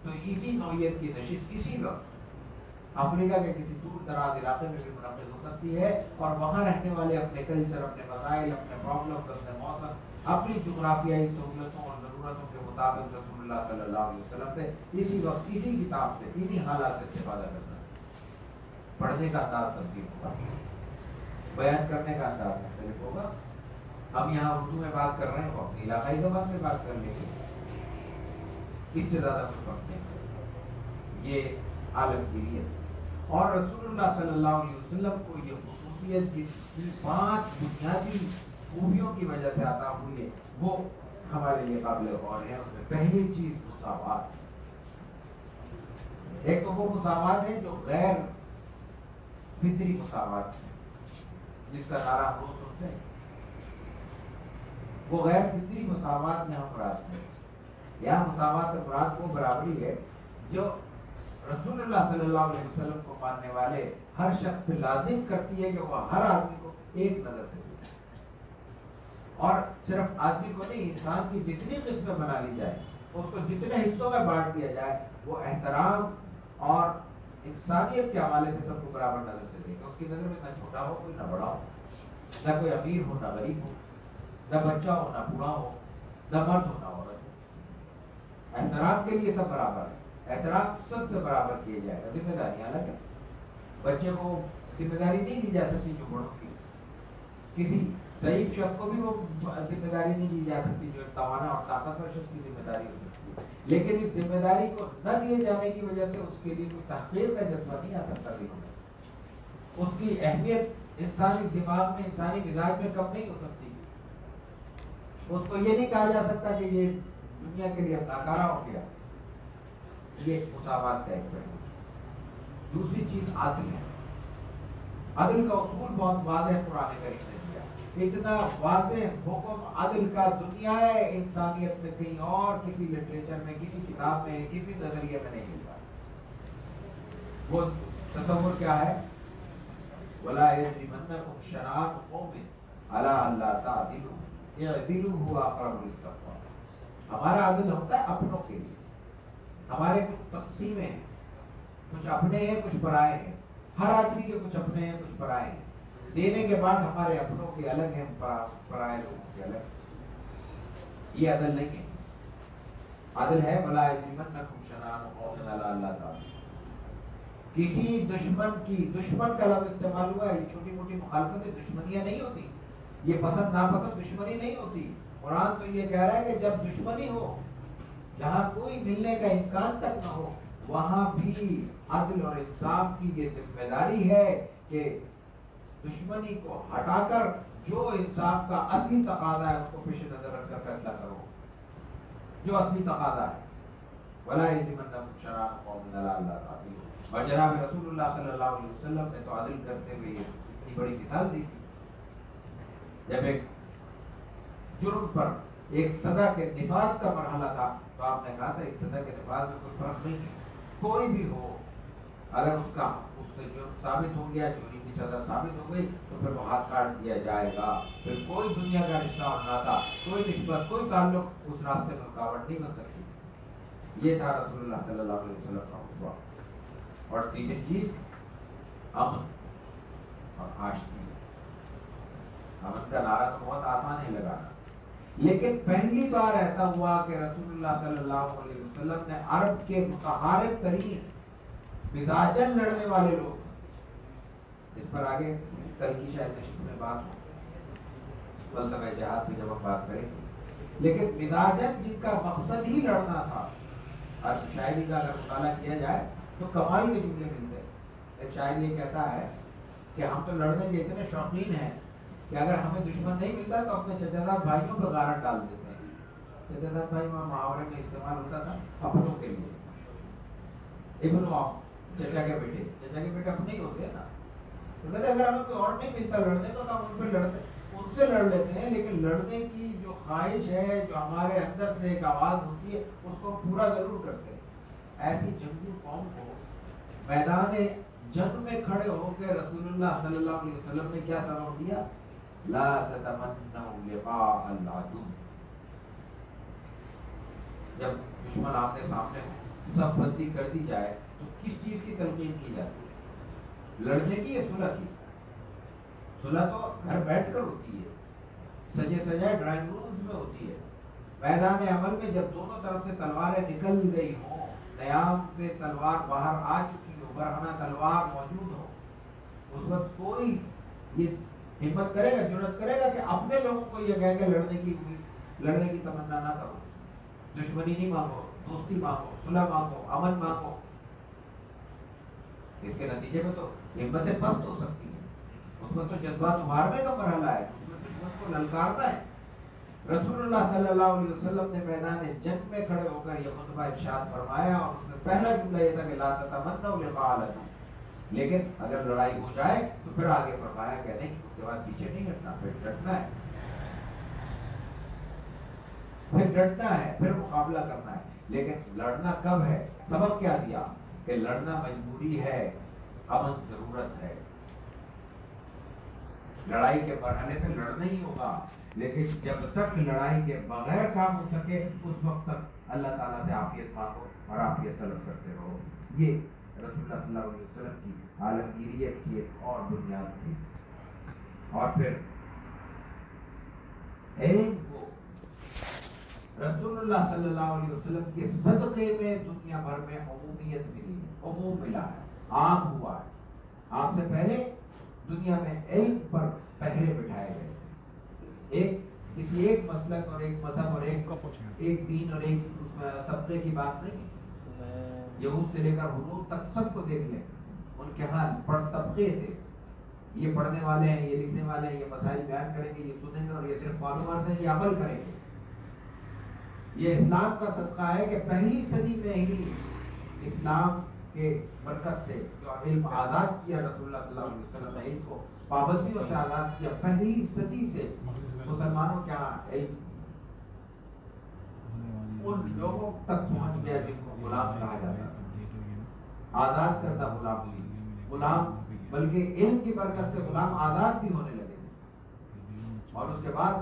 تو اسی نوعیت کی نشست اسی وقت افریقہ کے کسی دور دراز علاقے میں بھی منعقد ہو سکتی ہے، اور وہاں رہنے والے اپنے کلچر، اپنے مسائل، اپنے پرابلم، اپنے موسم، اپنی جغرافیائی سہولتوں اور ضرورتوں کے مطابق رسول اللہ صلی اللہ علیہ وسلم سے اسی وقت، اسی کتاب سے، انہی حالات سے استفادہ کرنا ہے. پڑھنے کا انداز تبدیل ہوگا، بیان کرنے کا انداز مختلف ہوگا. ہم یہاں اردو میں بات کر رہے ہیں، وہ اپنی علاقائی زبان میں بات کر لیں گے، اس سے زیادہ کچھ وقت نہیں. یہ عالمگیریت. اور رسول اللہ صلی اللہ علیہ وسلم کو یہ خصوصیت جس کی 5 بنیادی خوبیوں کی وجہ سے عطا ہوئی ہے، وہ ہمارے لیے قابل غور ہے. اس میں پہلی چیز مساوات. ایک تو وہ مساوات ہے جو غیر فطری مساوات ہے، جس کا نعرہ ہم روز سنتے ہیں. وہ غیر فطری مساوات میں ہم مراد ہیں. یہاں مساوات سے مراد وہ برابری ہے جو رسول اللہ صلی اللہ علیہ وسلم کو ماننے والے ہر شخص پہ لازم کرتی ہے کہ وہ ہر آدمی کو ایک نظر سے دیکھے. اور صرف آدمی کو نہیں، انسان کی جتنی قسمیں بنا لی جائے، اس کو جتنے حصوں میں بانٹ دیا جائے، وہ احترام اور انسانیت کے حوالے سے سب کو برابر نظر سے دیکھے. اس کی نظر میں نہ چھوٹا ہو کوئی، نہ بڑا ہو، نہ کوئی امیر ہو نہ غریب ہو، نہ بچہ ہو نہ بوڑھا ہو، نہ مرد ہو نہ عورت ہو. احترام کے لیے سب برابر ہے، احترام سب سے برابر کیے جائے گا. ذمہ داریاں الگ ہیں. بچے کو ذمہ داری نہیں دی جا سکتی جو بڑوں کی. کسی ضعیف شخص کو بھی وہ ذمہ داری نہیں دی جا سکتی جو توانا اور طاقتور شخص کی ذمہ داری ہو سکتی ہے. لیکن اس ذمہ داری کو نہ دیے جانے کی وجہ سے اس کے لیے کوئی تحقیر کا جذبہ نہیں آ سکتا دلوں میں. اس کی اہمیت انسانی دماغ میں انسانی مزاج میں کم نہیں ہو سکتی. اس کو یہ نہیں کہا جا سکتا کہ یہ دنیا کے لیے ناکارہ ہو گیا. یہ مساوات کا ایک پہلو. دوسری چیز عدل ہے. عدل کا اصول بہت واضح قرآن کریم نے دیا. اتنا واضح حکم عدل کا دنیا انسانیت میں کہیں اور کسی لٹریچر میں کسی کتاب میں کسی نظریے میں نہیں ملتا. وہ تصور کیا ہے؟ وَلَا يَجْرِمَنَّكُمْ شَنَآنُ قَوْمٍ عَلَىٰ أَلَّا تَعْدِلُوا اعْدِلُوا هُوَ أَقْرَبُ لِلتَّقْوَىٰ. ہمارا عدل ہوتا ہے اپنوں کے لیے. ہمارے کچھ تقسیمیں ہیں, کچھ اپنے ہیں کچھ پرائے ہیں. ہر آدمی کے کچھ اپنے ہیں کچھ پرائے ہیں. دینے کے بعد ہمارے اپنوں کے الگ ہیں, پرائے لوگوں کے الگ. یہ عدل نہیں ہے. عدل ہے وَلَا يَجْرِمَنَّكُمْ شَنَآنُ قَوْمٍ عَلَىٰ أَلَّا تَعْدِلُوا. کسی دشمن کا لفظ استعمال ہوا ہے. یہ چھوٹی موٹی مخالفتیں دشمنیاں نہیں ہوتی. یہ پسند ناپسند دشمنی نہیں ہوتی. قرآن تو یہ کہہ رہا ہے کہ جب دشمنی ہو, جہاں کوئی ملنے کا امکان تک نہ ہو, وہاں بھی عدل اور انصاف کی یہ ذمہ داری ہے کہ دشمنی کو ہٹا کر جو انصاف کا اصلی تقاضا ہے اس کو پیش نظر رکھ کر فیصلہ کرو. جو اصلی تقاضا ہے وَلَا يَجْرِمَنَّكُمْ شَنَآنُ قَوْمٍ عَلَىٰ أَلَّا تَعْدِلُوا. اور جناب رسول اللہ صلی اللہ علیہ وسلم نے تو عدل کرتے ہوئے اتنی بڑی مثال دی تھی. جب ایک جرم پر ایک سزا کے نفاذ کا مرحلہ تھا تو آپ نے کہا تھا اس سزا کے نفاذ میں کوئی فرق نہیں ہے. کوئی بھی ہو, اگر اس سے جرم ثابت ہو گیا, چوری کی سزا ثابت ہو گئی, تو پھر وہ ہاتھ کاٹ دیا جائے گا. پھر کوئی دنیا کا رشتہ اور ناتا, کوئی نسبت, کوئی تعلق اس راستے میں رکاوٹ نہیں بن سکتی. یہ تھا رسول اللہ صلی اللہ علیہ وسلم کا اسوہ. اور تیسری چیز امن اور آشتی. امن کا نعرہ تو بہت آسان ہے لگانا, لیکن پہلی بار ایسا ہوا کہ رسول اللہ صلی اللہ علیہ وسلم نے عرب کے متحارب ترین مزاجن لڑنے والے لوگ, اس پر آگے کل کی شاید نشست میں بات ہو, فلسفہ جہاد میں جب ہم بات کریں, لیکن مزاجن جن کا مقصد ہی لڑنا تھا. عرب شاعری کا اگر مطالعہ کیا جائے تو کمال کے جملے ملتے ہیں. ایک شاعر یہ کہتا ہے کہ ہم تو لڑنے کے اتنے شوقین ہیں کہ اگر ہمیں دشمن نہیں ملتا تو اپنے چچا بھائیوں پہ غارت ڈال دیتے ہیں. چچا بھائی محاورے میں استعمال ہوتا تھا اپنوں کے لیے. ابنو چچا کے بیٹے اپنے ہی ہوتے ہیں نا. تو کہتے اگر ہمیں کوئی اور نہیں ملتا لڑنے کو تو ہم ان پہ ان سے لڑ لیتے ہیں. لیکن لڑنے کی جو خواہش ہے, جو ہمارے اندر سے ایک آواز ہوتی ہے, اس کو پورا ضرور کرتے ہیں. ایسی جنگجو قوم کو میدان جنگ میں کھڑے ہو کے رسول اللہ صلی اللہ علیہ وسلم نے کیا سبق دیا؟ لا تتمنوا لقاء العدو. جب دشمن آمنے سامنے ہو, سب بندی کر دی جائے, تو کس چیز کی تلقین کی جاتی ہے؟ لڑنے کی یا صلح کی؟ صلح تو گھر بیٹھ کر ہوتی ہے, سجے سجائے ڈرائنگ رومز میں ہوتی ہے. میدان عمل میں جب دونوں طرف سے تلواریں نکل گئی ہوں, نیام سے تلوار باہر آ چکی ہو, برہنہ تلوار موجود ہو, اس وقت کوئی یہ ہمت کرے گا, جرأت کرے گا کہ اپنے لوگوں کو یہ کہے کہ لڑنے کی تمنا نہ کرو, دشمنی نہیں مانگو, دوستی مانگو, صلح مانگو, امن مانگو. اس کے نتیجے میں تو ہمتیں پست ہو سکتی ہیں. اس وقت تو جذبات ابھارنے کا مرحلہ ہے, اس میں دشمن کو للکارنا ہے. رسول اللہ صلی اللہ علیہ وسلم نے میدان جنگ میں کھڑے ہو کر یہ خطبہ ارشاد فرمایا, اور اس میں پہلا جملہ یہ تھا کہ لا تتمنوا لقاء العدو. لیکن اگر لڑائی ہو جائے تو پھر آگے فرمایا کہ نہیں, اس کے بعد پیچھے نہیں ہٹنا, پھر ڈٹنا ہے, پھر مقابلہ کرنا ہے. لیکن لڑنا کب ہے؟ سبق کیا دیا کہ لڑنا مجبوری ہے, امن ضرورت ہے. لڑائی کے مرحلے پہ لڑنا ہی ہوگا, لیکن جب تک لڑائی کے بغیر کام ہو سکے اس وقت تک اللہ تعالیٰ سے عافیت مانگو اور عافیت طلب کرتے رہو. یہ رسول اللہ صلی اللہ علیہ وسلم کی عالمگیریت کی ایک اور بنیاد تھی. اور پھر علم کو رسول اللہ صلی اللہ علیہ وسلم کے صدقے میں دنیا بھر میں عمومیت ملی, عموم ملا ہے, عام ہوا ہے. آپ سے پہلے دنیا میں علم پر پہرے بٹھائے گئے. کسی ایک مسلک اور ایک مذہب اور ایک دین اور ایک طبقے کی بات نہیں. یہود سے لے کر حنود تک سب کو دیکھ لیں, ان کے ہاں طبقے تھے. یہ پڑھنے والے ہیں, یہ لکھنے والے ہیں, یہ مسائل بیان کریں گے, یہ سنیں گے, اور یہ صرف فالوورز ہیں, یہ عمل کریں گے. یہ اسلام کا صدقہ ہے کہ پہلی صدی میں ہی اسلام کے برکت سے جو علم آزاد کیا رسول اللہ صلی اللہ علیہ وسلم نے, علم کو پابندیوں سے آزاد کیا. پہلی صدی سے مسلمانوں کے یہاں علم ان لوگوں تک پہنچ گیا جن کو غلام کہا جاتا ہے. آزاد کردہ غلام بلکہ علم کی برکت سے غلام آزاد بھی ہونے لگے. اور اس کے بعد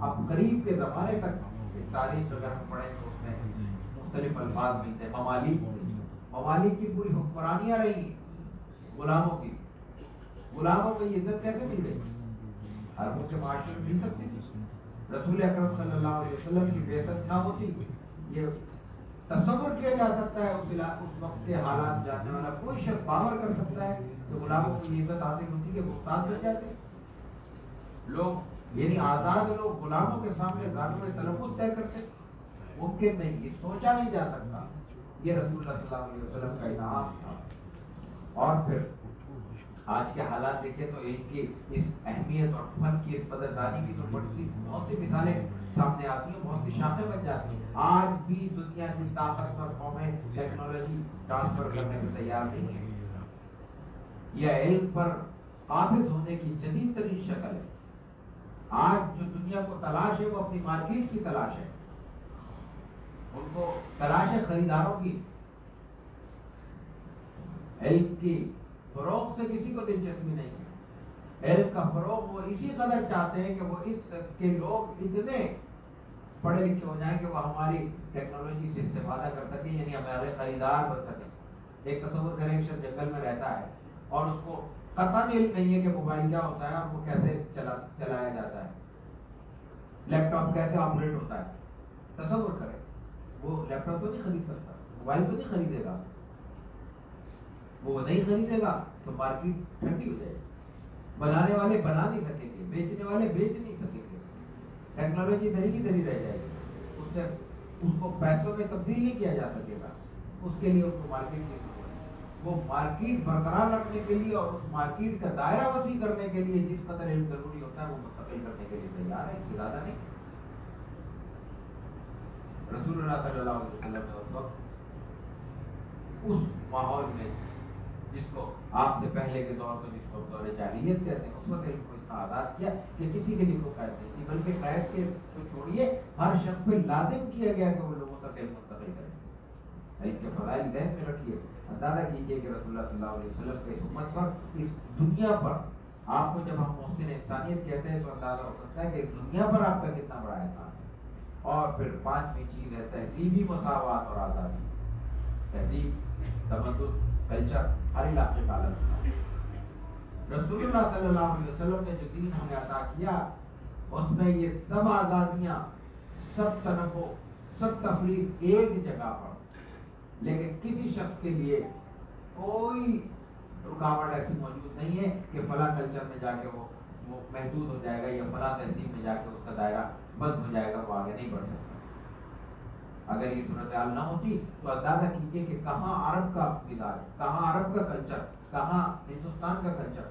اب قریب کے زمانے تک تاریخ اگر ہم پڑھیں تو اس میں مختلف الفاظ ملتے ہیں. ممالک کی پوری حکمرانیاں رہی غلاموں کی. غلاموں کو یہ عزت کیسے مل گئی؟ عربوں کے معاشرے میں مل سکتی تھی. رسول اکرم صلی اللہ علیہ وسلم کی بعثت نہ ہوتی, یہ تصور کیا جا سکتا ہے اس وقت کے حالات جاننے والا کوئی شخص باور کر سکتا ہے کہ غلاموں کو یہ عزت حاصل ہوتی کہ وہ استاد بن جاتے لوگ, یعنی آزاد لوگ غلاموں کے سامنے ظالم تلفظ طے کرتے؟ ممکن نہیں, یہ سوچا نہیں جا سکتا. یہ رسول اللہ صلی اللہ علیہ وسلم کا انعام تھا. اور پھر آج کے حالات دیکھیں تو ان کی اس اہمیت اور فن کی اس قدردانی کی تو بڑی بہت سی مثالیں سامنے آتی ہیں, بہت سی شاخیں بن جاتی ہیں. آج بھی دنیا کی طاقتور قومیں ٹیکنالوجی ٹرانسفر کرنے میں تیار نہیں ہیں. یہ علم پر قابض ہونے کی جدید ترین شکل ہے. آج جو دنیا کو تلاش ہے وہ اپنی مارکیٹ کی تلاش ہے, ان کو تلاش ہے خریداروں کی. علم کی فروغ سے کسی کو دلچسپی نہیں ہے. علم کا فروغ وہ اسی قدر چاہتے ہیں کہ وہ کے لوگ اتنے پڑھے لکھے ہو جائیں کہ وہ ہماری ٹیکنالوجی سے استفادہ کر سکیں, یعنی ہمارے خریدار بن سکیں. ایک تصور کریں, ایک شخص جنگل میں رہتا ہے اور اس کو قطعاً علم نہیں ہے کہ موبائل کیا ہوتا ہے اور وہ کیسے چلایا جاتا ہے, لیپ ٹاپ کیسے آپریٹ ہوتا ہے. تصور کریں, وہ لیپ ٹاپ تو نہیں خرید سکتا, موبائل تو نہیں خریدے گا. وہ نہیں خریدے گا تو مارکیٹ ٹھنڈی ہو جائے گی. بنانے والے بنا نہیں سکیں گے, بیچنے والے بیچ نہیں سکیں گے. ٹیکنالوجی دھری کی دھری رہ جائے گی. اس کو پیسوں میں تبدیل نہیں کیا جا سکے گا. اس کے لیے ان کو مارکیٹ کی ضرورت ہے. وہ مارکیٹ برقرار رکھنے کے لیے اور اس مارکیٹ کا دائرہ وسیع کرنے کے لیے جس قدر علم ضروری ہوتا ہے وہ مستقل کرنے کے لیے تیار ہے, اس سے زیادہ نہیں. رسول اللہ صلی اللہ علیہ وسلم نے اس وقت اس ماحول میں جس کو آپ سے پہلے کے دور کو, جس کو دور جاہلیت کہتے ہیں, اس وقت علم کو اتنا آزاد کیا کہ کسی کے لیے کوئی قید نہیں تھی, بلکہ قید کے تو چھوڑیے ہر شخص پہ لازم کیا گیا کہ وہ لوگوں تک علم منتقل کرے. علم کے فضائل ذہن میں رکھیے. اندازہ کیجئے کہ رسول اللہ صلی اللہ علیہ وسلم کی اس امت پر, اس دنیا پر, آپ کو جب ہم محسن انسانیت کہتے ہیں تو اندازہ ہو سکتا ہے کہ اس دنیا پر آپ کا کتنا بڑا احسان ہے. اور پھر پانچویں چیز ہے تہذیبی مساوات اور آزادی. تہذیب, تمدن, کلچر ہر علاقے کا الگ تھا. رسول اللہ صلی اللہ علیہ وسلم نے جو دین ہمیں عطا کیا اس میں یہ سب آزادیاں, سب تنوع, سب تفریق ایک جگہ پر, لیکن کسی شخص کے لیے کوئی رکاوٹ ایسی موجود نہیں ہے کہ فلاں کلچر میں جا کے وہ محدود ہو جائے گا یا فلاں تہذیب میں جا کے اس کا دائرہ بند ہو جائے گا, وہ آگے نہیں بڑھ سکتا. اگر یہ صورتحال نہ ہوتی تو اندازہ کیجئے کہ کہاں عرب کا مزاج, کہاں عرب کا کلچر, کہاں ہندوستان کا کلچر.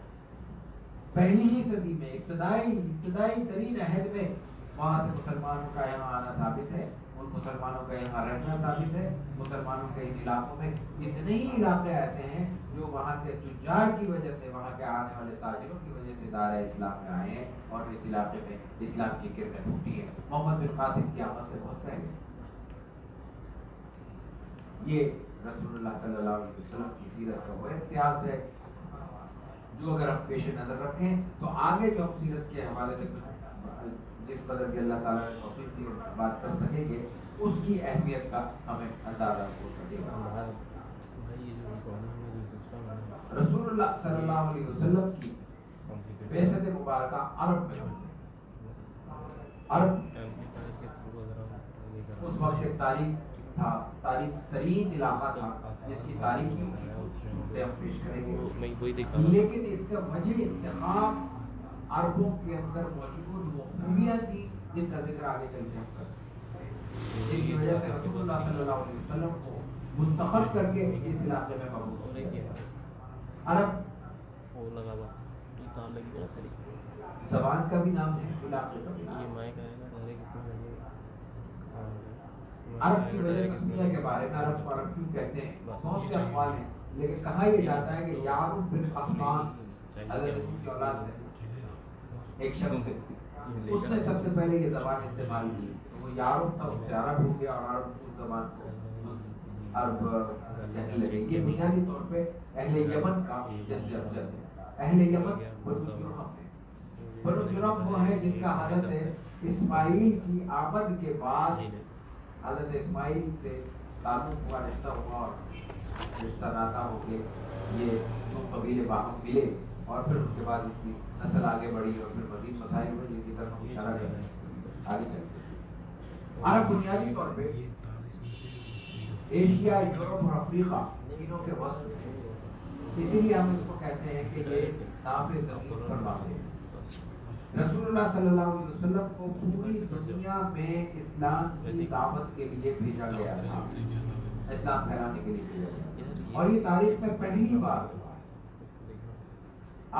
پہلی ہی صدی میں ابتدائی ترین عہد میں وہاں سے مسلمانوں کا یہاں آنا ثابت ہے, ان مسلمانوں کا یہاں رہنا ثابت ہے. مسلمانوں کے ان علاقوں میں اتنے ہی علاقے ایسے ہیں جو وہاں کے تجار کی وجہ سے, وہاں کے آنے والے تاجروں کی وجہ سے دائرہ اسلام میں آئے ہیں اور اس علاقے میں اسلام کی کرنیں پھوٹی ہیں. محمد بن قاسم کی آمد سے بہت پہلے. یہ رسول اللہ صلی اللہ علیہ وسلم کی سیرت کا وہ امتیاز ہے جو اگر ہم پیش نظر رکھیں تو آگے جو ہم سیرت کے حوالے سے جس قدر بھی اللہ تعالیٰ نے توفیق دی اور بات کر سکیں گے اس کی اہمیت کا ہمیں اندازہ ہو سکے گا. رسول اللہ صلی اللہ علیہ وسلم کی بعثت مبارکہ عرب میں ہوئی. عرب اس وقت ایک تاریخ تھا تاریخ ترین علاقہ تھا جس کی تاریخی نقطے ہم پیش کریں گے، لیکن اس کا وجہ انتخاب عربوں کے اندر موجود وہ خوبیاں تھیں جن کا ذکر آگے چل کے ہم کرتے ہیں، جن کی وجہ سے رسول اللہ صلی اللہ علیہ وسلم کو منتخب کر کے اس علاقے میں مبعوث کیا۔ عرب زبان کا بھی نام ہے، علاقے کا بھی نام ہے۔ عرب کی وجہ تسمیہ کے بارے میں عرب کو عرب کیوں کہتے ہیں بہت سے اقوال ہیں، لیکن کہا یہ جاتا ہے کہ یعرب بن قحطان حضرت یوسف کی اولاد میں ایک شخص ہے، اس نے سب سے پہلے یہ زبان استعمال کی، تو وہ یعرب تھا، اس سے عرب ہو گیا، اور عرب اس زبان کو عرب کہنے لگے۔ یہ بنیادی طور پہ اہل یمن کا جد امجد ہے۔ اہل یمن بنو جرہم ہے۔ بنو جرہم وہ ہیں جن کا حضرت اسماعیل کی آمد کے بعد حضرت اسماعیل سے تعلق ہوا، رشتہ ہوا، اور رشتہ ناتا ہو کے یہ دو قبیلے باہم ملے، اور پھر اس کے بعد اس کی نسل آگے بڑھی، اور پھر مزید مسائل ہوئے جن کی طرف ہم اشارہ کریں آگے چلتے ہیں۔ عرب بنیادی طور پہ ایشیا، یورپ اور افریقہ تینوں کے وسط ہے، اسی لیے ہم اس کو کہتے ہیں کہ یہ نافع زمین پر واقع ہے۔ رسول اللہ صلی اللہ علیہ وسلم کو پوری دنیا میں اسلام کی دعوت کے لیے بھیجا گیا تھا، اسلام پھیلانے کے لیے بھیجا گیا، اور یہ تاریخ میں پہلی بار ہوا ہے۔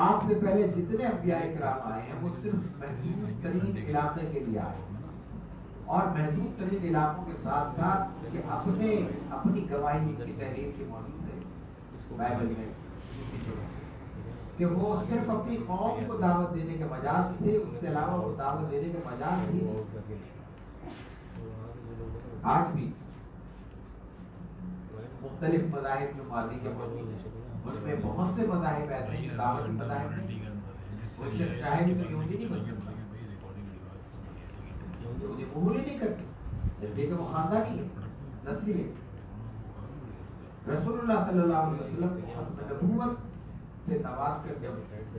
آپ سے پہلے جتنے انبیاء کرام آئے ہیں وہ صرف محدود ترین علاقے کے لیے آئے ہیں، اور محدود ترین علاقوں کے ساتھ ساتھ کہ اپنی گواہی کی تحریر کی موجود ہے بائبل میں، کہ وہ صرف اپنی قوم کو دعوت دینے کے مجاز تھے، اس کے علاوہ وہ دعوت دینے کے مجاز ہی نہیں۔ آج بھی مختلف مذاہب جو ماضی کے موجود ہیں ان میں بہت سے مذاہب ایسے ہیں دعوتی مذاہب ہیں، وہ شخص چاہے بھی تو یہودی نہیں بن سکتا، یہودی قبول ہی نہیں کرتے، اس لیے کہ وہ خاندانی ہے، نسلی ہے۔ رسول اللہ صلی اللہ علیہ وسلم کو ختم نبوت سے نواز کر جب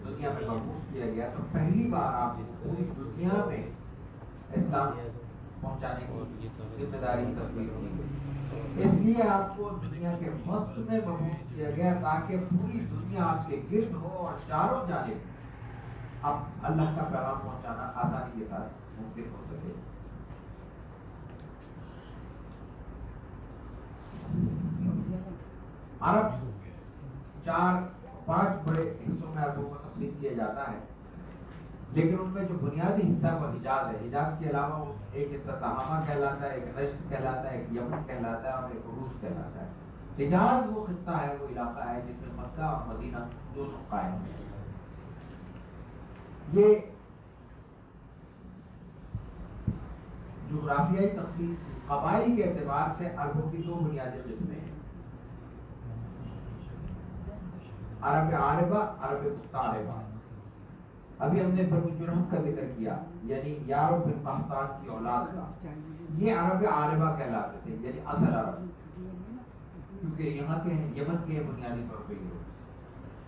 دنیا میں مبعوث کیا گیا تو پہلی بار آپ کو پوری دنیا میں اسلام پہنچانے کی ذمہ داری تفویض کی گئی، اس لیے آپ کو دنیا کے وسط میں مبعوث کیا گیا تاکہ پوری دنیا آپ کے گرد ہو، اور چاروں جانب اب اللہ کا پیغام پہنچانا آسانی کے ساتھ ممکن ہو سکے۔ عرب 4-5 بڑے حصوں میں عربوں کو تقسیم کیا جاتا ہے، لیکن ان میں جو بنیادی حصہ وہ حجاز ہے۔ حجاز کے علاوہ ایک حصہ تہامہ کہلاتا ہے، ایک نجد کہلاتا ہے، ایک یمن کہلاتا ہے، اور ایک عروس کہلاتا ہے۔ حجاز وہ خطہ ہے، وہ علاقہ ہے جس میں مکہ اور مدینہ دونوں قائم ہیں۔ یہ جغرافیائی تقسیم قبائل کے اعتبار سے عربوں کی 2 بنیادی قسمیں ہیں، عرب عاربہ، عرب مستعربہ۔ ابھی ہم نے بنو جرہم کا ذکر کیا، یعنی یعرب بن قحطان کی اولاد کا، یہ عرب عاربہ کہلاتے تھے، یعنی اصل عرب، کیونکہ یہاں کے ہیں، یمن کے بنیادی طور پہ یہ۔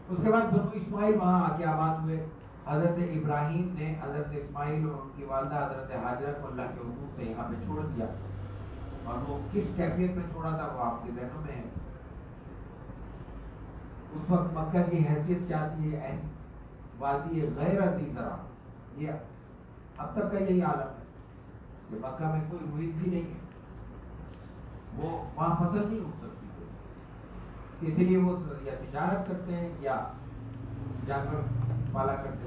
اس کے بعد بنو اسماعیل وہاں آ کے آباد ہوئے۔ حضرت ابراہیم نے حضرت اسماعیل اور ان کی والدہ حضرت ہاجرہ کو اللہ کے حکم سے یہاں پہ چھوڑ دیا، اور وہ کس کیفیت میں چھوڑا تھا وہ آپ کے ذہنوں میں ہے۔ اس وقت مکہ کی حیثیت کیا تھی؟ وادی غیر ذی زرع، یہ اب تک کا یہی عالم ہے کہ مکہ میں کوئی روئی بھی نہیں ہے، وہ وہاں فصل نہیں اگ سکتی، اسی لیے وہ یا تجارت کرتے ہیں یا جانور پالا کرتے تھے۔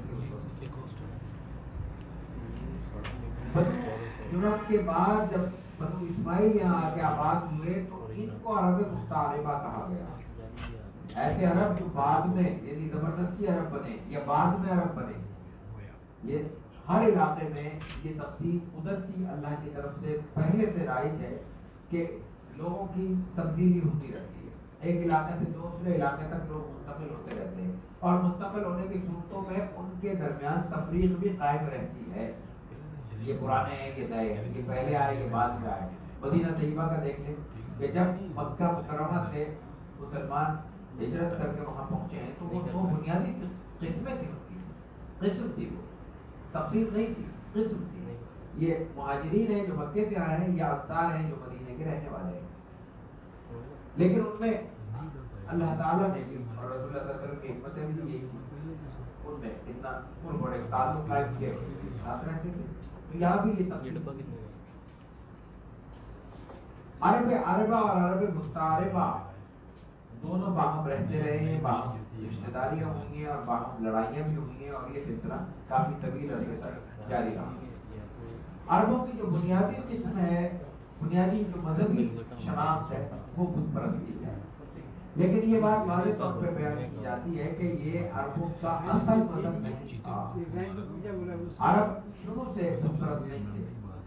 جرہم کے بعد جب بنو اسماعیل یہاں آ کے آباد ہوئے تو ان کو عرب مستعربہ کہا گیا۔ ایسے عرب جو بعد میں یعنی زبردستی عرب بنے یا بعد میں عرب بنے، یہ ہر علاقے میں یہ تقسیم قدرتی اللہ کی طرف سے پہلے سے رائج ہے کہ لوگوں کی تبدیلی ہوتی رہتی ہے، ایک علاقے سے دوسرے علاقے تک لوگ منتقل ہوتے رہتے ہیں، اور منتقل ہونے کی صورتوں میں ان کے درمیان تفریق بھی قائم رہتی ہے، یہ پرانے ہیں یہ نئے ہیں، یہ پہلے آئے یہ بعد میں آئے۔ مدینہ طیبہ کا دیکھ لیں کہ جب مکہ مکرمہ سے مسلمان ہجرت کر کے وہاں پہنچے ہیں تو وہ 2 بنیادی قسمیں تھیں، ان کی قسم تھی، وہ تقسیم نہیں تھی، قسم تھی۔ یہ مہاجرین ہیں جو مکے سے آئے ہیں، یا انصار ہیں جو مدینے کے رہنے والے ہیں۔ لیکن ان میں اللہ تعالیٰ نے بھی اور رسول اللہ صلی اللہ علیہ وسلم کی حکمتیں بھی یہی ان میں اتنا بڑے تعلق قائم کیے ساتھ رہتے تھے. تو یہاں بھی یہ تقسیم عرب عربہ اور عرب مستعربہ دونوں باہم رہتے رہے ہیں, باہم رشتہ داریاں ہوئی ہیں اور باہم لڑائیاں بھی ہوئی ہیں, اور یہ سلسلہ کافی طویل عرصے تک جاری رہا. عربوں کی جو بنیادی قسم ہے, بنیادی جو مذہبی شناخت ہے وہ بت پرستی ہے. لیکن یہ بات واضح طور پہ بیان کی جاتی ہے کہ یہ عربوں کا اصل مذہب نہیں تھا. عرب شروع سے بت پرست نہیں تھے,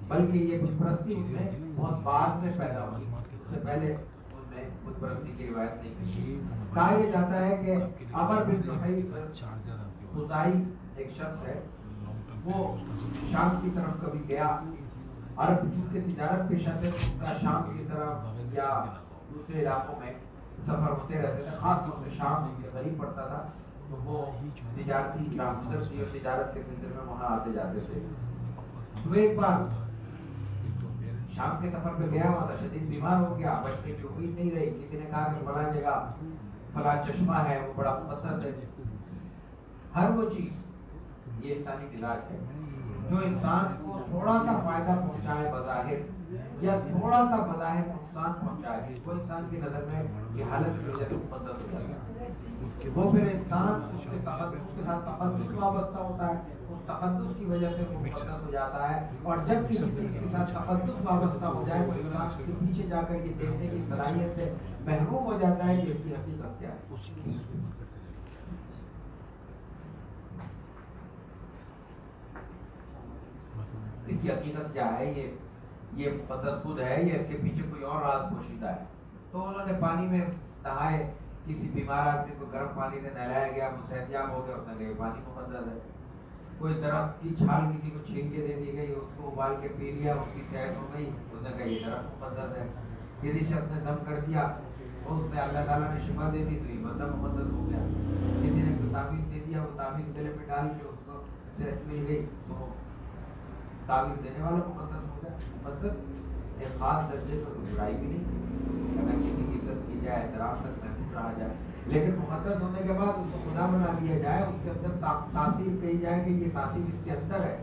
بلکہ یہ بت پرستی ان میں بہت بعد میں پیدا ہوئی. اس سے پہلے ان میں بت پرستی کی روایت نہیں تھی. کہا یہ جاتا ہے کہ عمر بن لحی خزاعی ایک شخص ہے, وہ شام کی طرف کبھی گیا. عرب چونکہ تجارت پیشہ سے ان کا شام کی طرف یا دوسرے علاقوں میں سفر ہوتے رہتے تھے, خاص طور سے شام کے قریب پڑتا تھا تو وہ تجارتی راستے تھی اور تجارت کے سلسلے میں وہاں آتے جاتے تھے. تو ایک بار شام کے سفر پہ گیا ہوا تھا, شدید بیمار ہو گیا, بچنے کی امید نہیں رہی. کسی نے کہا کہ فلاں جگہ فلاں چشمہ ہے وہ بڑا مقدس ہے. ہر وہ چیز, یہ انسانی مزاج ہے, جو انسان کو تھوڑا سا فائدہ پہنچائے بظاہر یا تھوڑا سا بظاہر نقصان پہنچائے, وہ انسان کی نظر میں یہ حالت کی وجہ سے مقدس ہو جاتا ہے. وہ پھر انسان اس کے ساتھ تقدس وابستہ ہوتا ہے, اس تقدس کی وجہ سے وہ مقدس ہو جاتا ہے. اور جب کسی چیز کے ساتھ تقدس وابستہ ہو جائے, وہ انسان کے پیچھے جا کر یہ دیکھنے کی صلاحیت سے محروم ہو جاتا ہے کہ اس کی حقیقت کیا ہے. اس کی حقیقت کیا ہے, یہ مقدس خود ہے یا اس کے پیچھے کوئی اور راز پوشیدہ ہے. تو انہوں نے پانی میں نہائے, کسی بیمار آدمی کو گرم پانی سے نہلایا گیا, وہ صحتیاب ہو گیا, اس نے کہا یہ پانی مقدس ہے. کوئی درخت کی چھال کسی کو چھین کے دے دی گئی, اس کو ابال کے پی لیا, اس کی صحت ہو گئی, اس نے کہا یہ درخت مقدس ہے. کسی شخص نے دم کر دیا, اس نے اللہ تعالیٰ نے شفا دے دی تو یہ بندہ مقدس ہو گیا. کسی نے کوئی تعویذ دے دیا, وہ تعویذ گلے میں ڈال کے اس کو صحت مل گئی تو تعویذ دینے والا مقدس ہو گیا. مقدس ایک خاص درجے پر برائی بھی نہیں, اگر کسی کی عزت کی جائے, احترام تک محفوظ رہا جائے, لیکن مقدس ہونے کے بعد اس کو خدا بنا لیا جائے, اس کے اندر تاثیر کہی جائے کہ یہ تاثیر اس کے اندر ہے,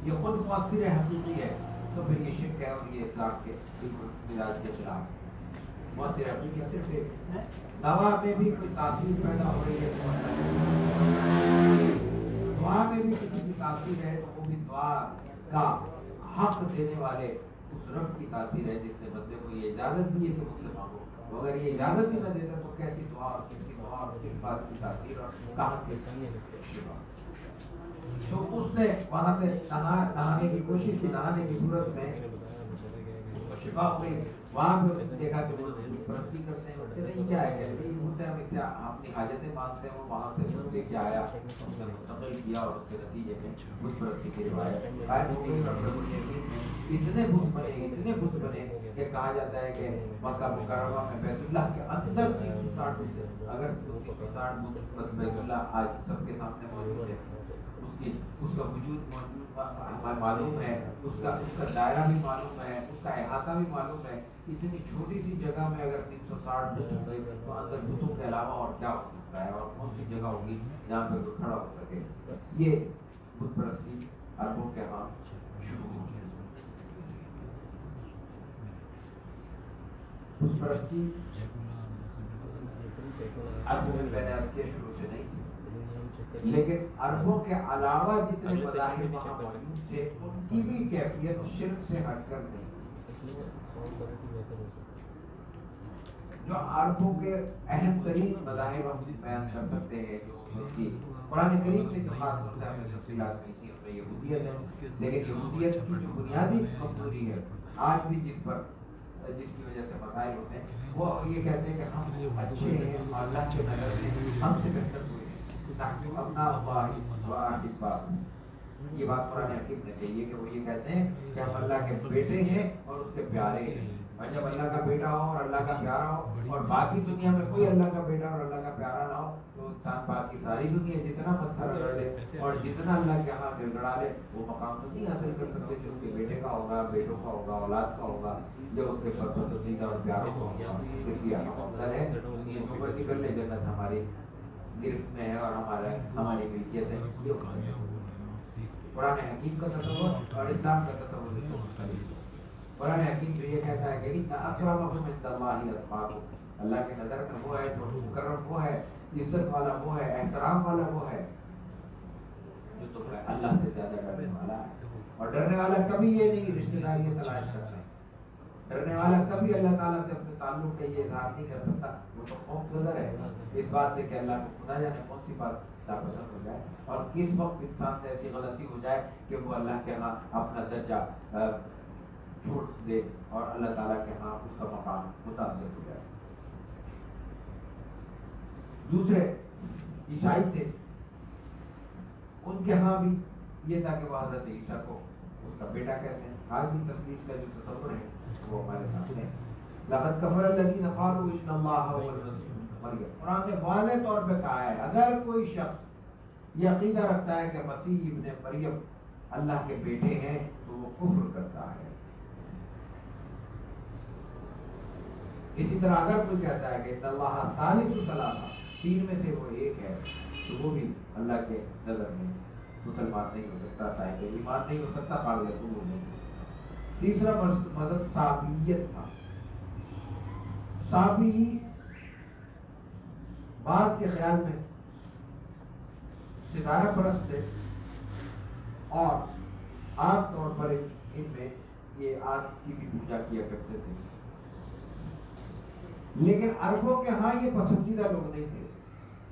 یہ خود مؤثر حقیقی ہے, تو پھر یہ شرک ہے اور یہ اسلام کے بالکل مزاج کے خلاف ہے. مؤثر حقیقی صرف ایک دوا میں بھی کوئی تاثیر پیدا ہو رہی ہے, دعا میں بھی کسی کی تاثیر ہے, تو وہ بھی دعا کا حق دینے والے اس رب کی تاثیر ہے جس نے بندے کو یہ اجازت دی ہے کہ مجھ سے مانگو. اگر یہ اجازت ہی نہ دیتا تو کیسی دعا اور کس کی دعا اور کس بات کی تاثیر اور کہاں کی شفا. تو اس نے وہاں سے نہانے کی کوشش کی, نہانے کی صورت میں شفا ہو گئی. وہاں پہ دیکھا کہ وہ پرستی کرتے ہیں, بولتے نہیں کیا ہے, کہ یہ ہوتا ہے ہمیں کیا اپنی حاجتیں مانگتے ہیں. وہ وہاں سے لے کے آیا, اس نے منتقل کیا اور اس کے نتیجے میں بت پرستی کی روایت قائم ہو گئی. اتنے بت بنے کہ کہا جاتا ہے کہ مکہ مکرمہ میں بیت اللہ کے اندر 360 بت تھے. اگر 360 بت بیت اللہ آج سب کے سامنے موجود ہے, اس کا وجود ہمیں معلوم ہے, اس کا دائرہ بھی معلوم ہے, اس کا احاطہ بھی معلوم ہے. اتنی چھوٹی سی جگہ میں اگر 360 بت ہو گئی تو اندر بتوں کے علاوہ اور کیا ہو سکتا ہے, اور کون سی جگہ ہوگی جہاں پہ کوئی کھڑا ہو سکے. یہ بت پرستی عربوں کے ہاں شروع ہوئی. بت پرستی عربوں میں پہلے عرب کے شروع سے نہیں تھی, لیکن عربوں کے علاوہ جتنے مذاہب وہاں موجود تھے ان کی بھی کیفیت شرک سے ہٹ کر نہیں. جو عربوں کے اہم ترین مذاہب ہم بیان کر سکتے ہیں, جو کی قرآن کریم سے جو خاص طور سے ہمیں تفصیلات ملتی ہیں, اس میں یہودیت ہے. لیکن یہودیت کی جو بنیادی کمزوری ہے آج بھی جس کی وجہ سے مسائل ہوتے ہیں, وہ یہ کہتے ہیں کہ ہم اچھے ہیں, اللہ کے نظر میں ہم سے بہتر کوئی نہیں, اپنا واحد. یہ بات قرآن حکیم نے کہی ہے کہ وہ یہ کہتے ہیں کہ ہم اللہ کے بیٹے ہیں اور اس کے پیارے ہیں. اور جب اللہ کا بیٹا ہو اور اللہ کا پیارا ہو اور باقی دنیا میں کوئی اللہ کا بیٹا اور اللہ کا پیارا نہ ہو تو انسان باقی ساری دنیا جتنا پتھر رگڑ لے اور جتنا اللہ کے ہاں گڑگڑا لے وہ مقام تو نہیں حاصل کر سکتے جو اس کے بیٹے کا ہوگا، بیٹوں کا ہوگا، اولاد کا ہوگا، جو اس کے پسندیدہ اور پیاروں کا ہوگا۔ اس لیے افضل ہے یہ جو مرضی کر لے، جنت ہماری گرفت میں ہے اور ہماری ملکیت ہے۔ قرآن حکیم کا تصور اور اسلام کا تصور اس سے مختلف ہے۔ قرآن حکیم جو یہ کہتا ہے کہ ان اکرمکم عند اللہ اتقاکم، اللہ کے نظر میں وہ ہے جو مکرم وہ ہے، عزت والا وہ ہے، احترام والا وہ ہے جو تمہیں اللہ سے زیادہ ڈرنے والا ہے۔ اور ڈرنے والا کبھی یہ نہیں رشتہ داری تلاش کرتا، ڈرنے والا کبھی اللہ تعالیٰ سے اپنے تعلق کا یہ اظہار نہیں کر سکتا، وہ تو خوف زدہ ہے اس بات سے کہ اللہ کو خدا جانے کون سی بات ناپسند ہو جائے اور کس وقت انسان سے ایسی غلطی ہو جائے کہ وہ اللہ کے ہاں اپنا درجہ چھوڑ دے اور اللہ تعالیٰ کے ہاں اس کا مقام متاثر ہو جائے۔ دوسرے عیسائی تھے، ان کے ہاں بھی یہ تھا کہ وہ حضرت عیسیٰ کو اس کا بیٹا کہتے ہیں۔ آج بھی تسلیس کا جو تصور ہے وہ ہمارے سامنے ہے۔ لقد کفر الذین قالوا ان اللہ هو المسیح ابن مریم، قرآن نے واضح طور پہ کہا ہے اگر کوئی شخص یہ عقیدہ رکھتا ہے کہ مسیح ابن مریم اللہ کے بیٹے ہیں تو وہ کفر کرتا ہے۔ اسی طرح اگر کوئی کہتا ہے کہ اللہ ثالث ثلاثہ، تین میں سے وہ ایک ہے، تو وہ بھی اللہ کے نظر میں مسلمان نہیں ہو سکتا، صاحب ایمان نہیں ہو سکتا، قابل قبول نہیں ہو سکتا۔ تیسرا مذہب صابئیت تھا۔ صابئی بعض کے خیال میں ستارہ پرست تھے اور عام طور پر ان میں یہ آگ کی بھی پوجا کیا کرتے تھے، لیکن عربوں کے ہاں یہ پسندیدہ لوگ نہیں تھے۔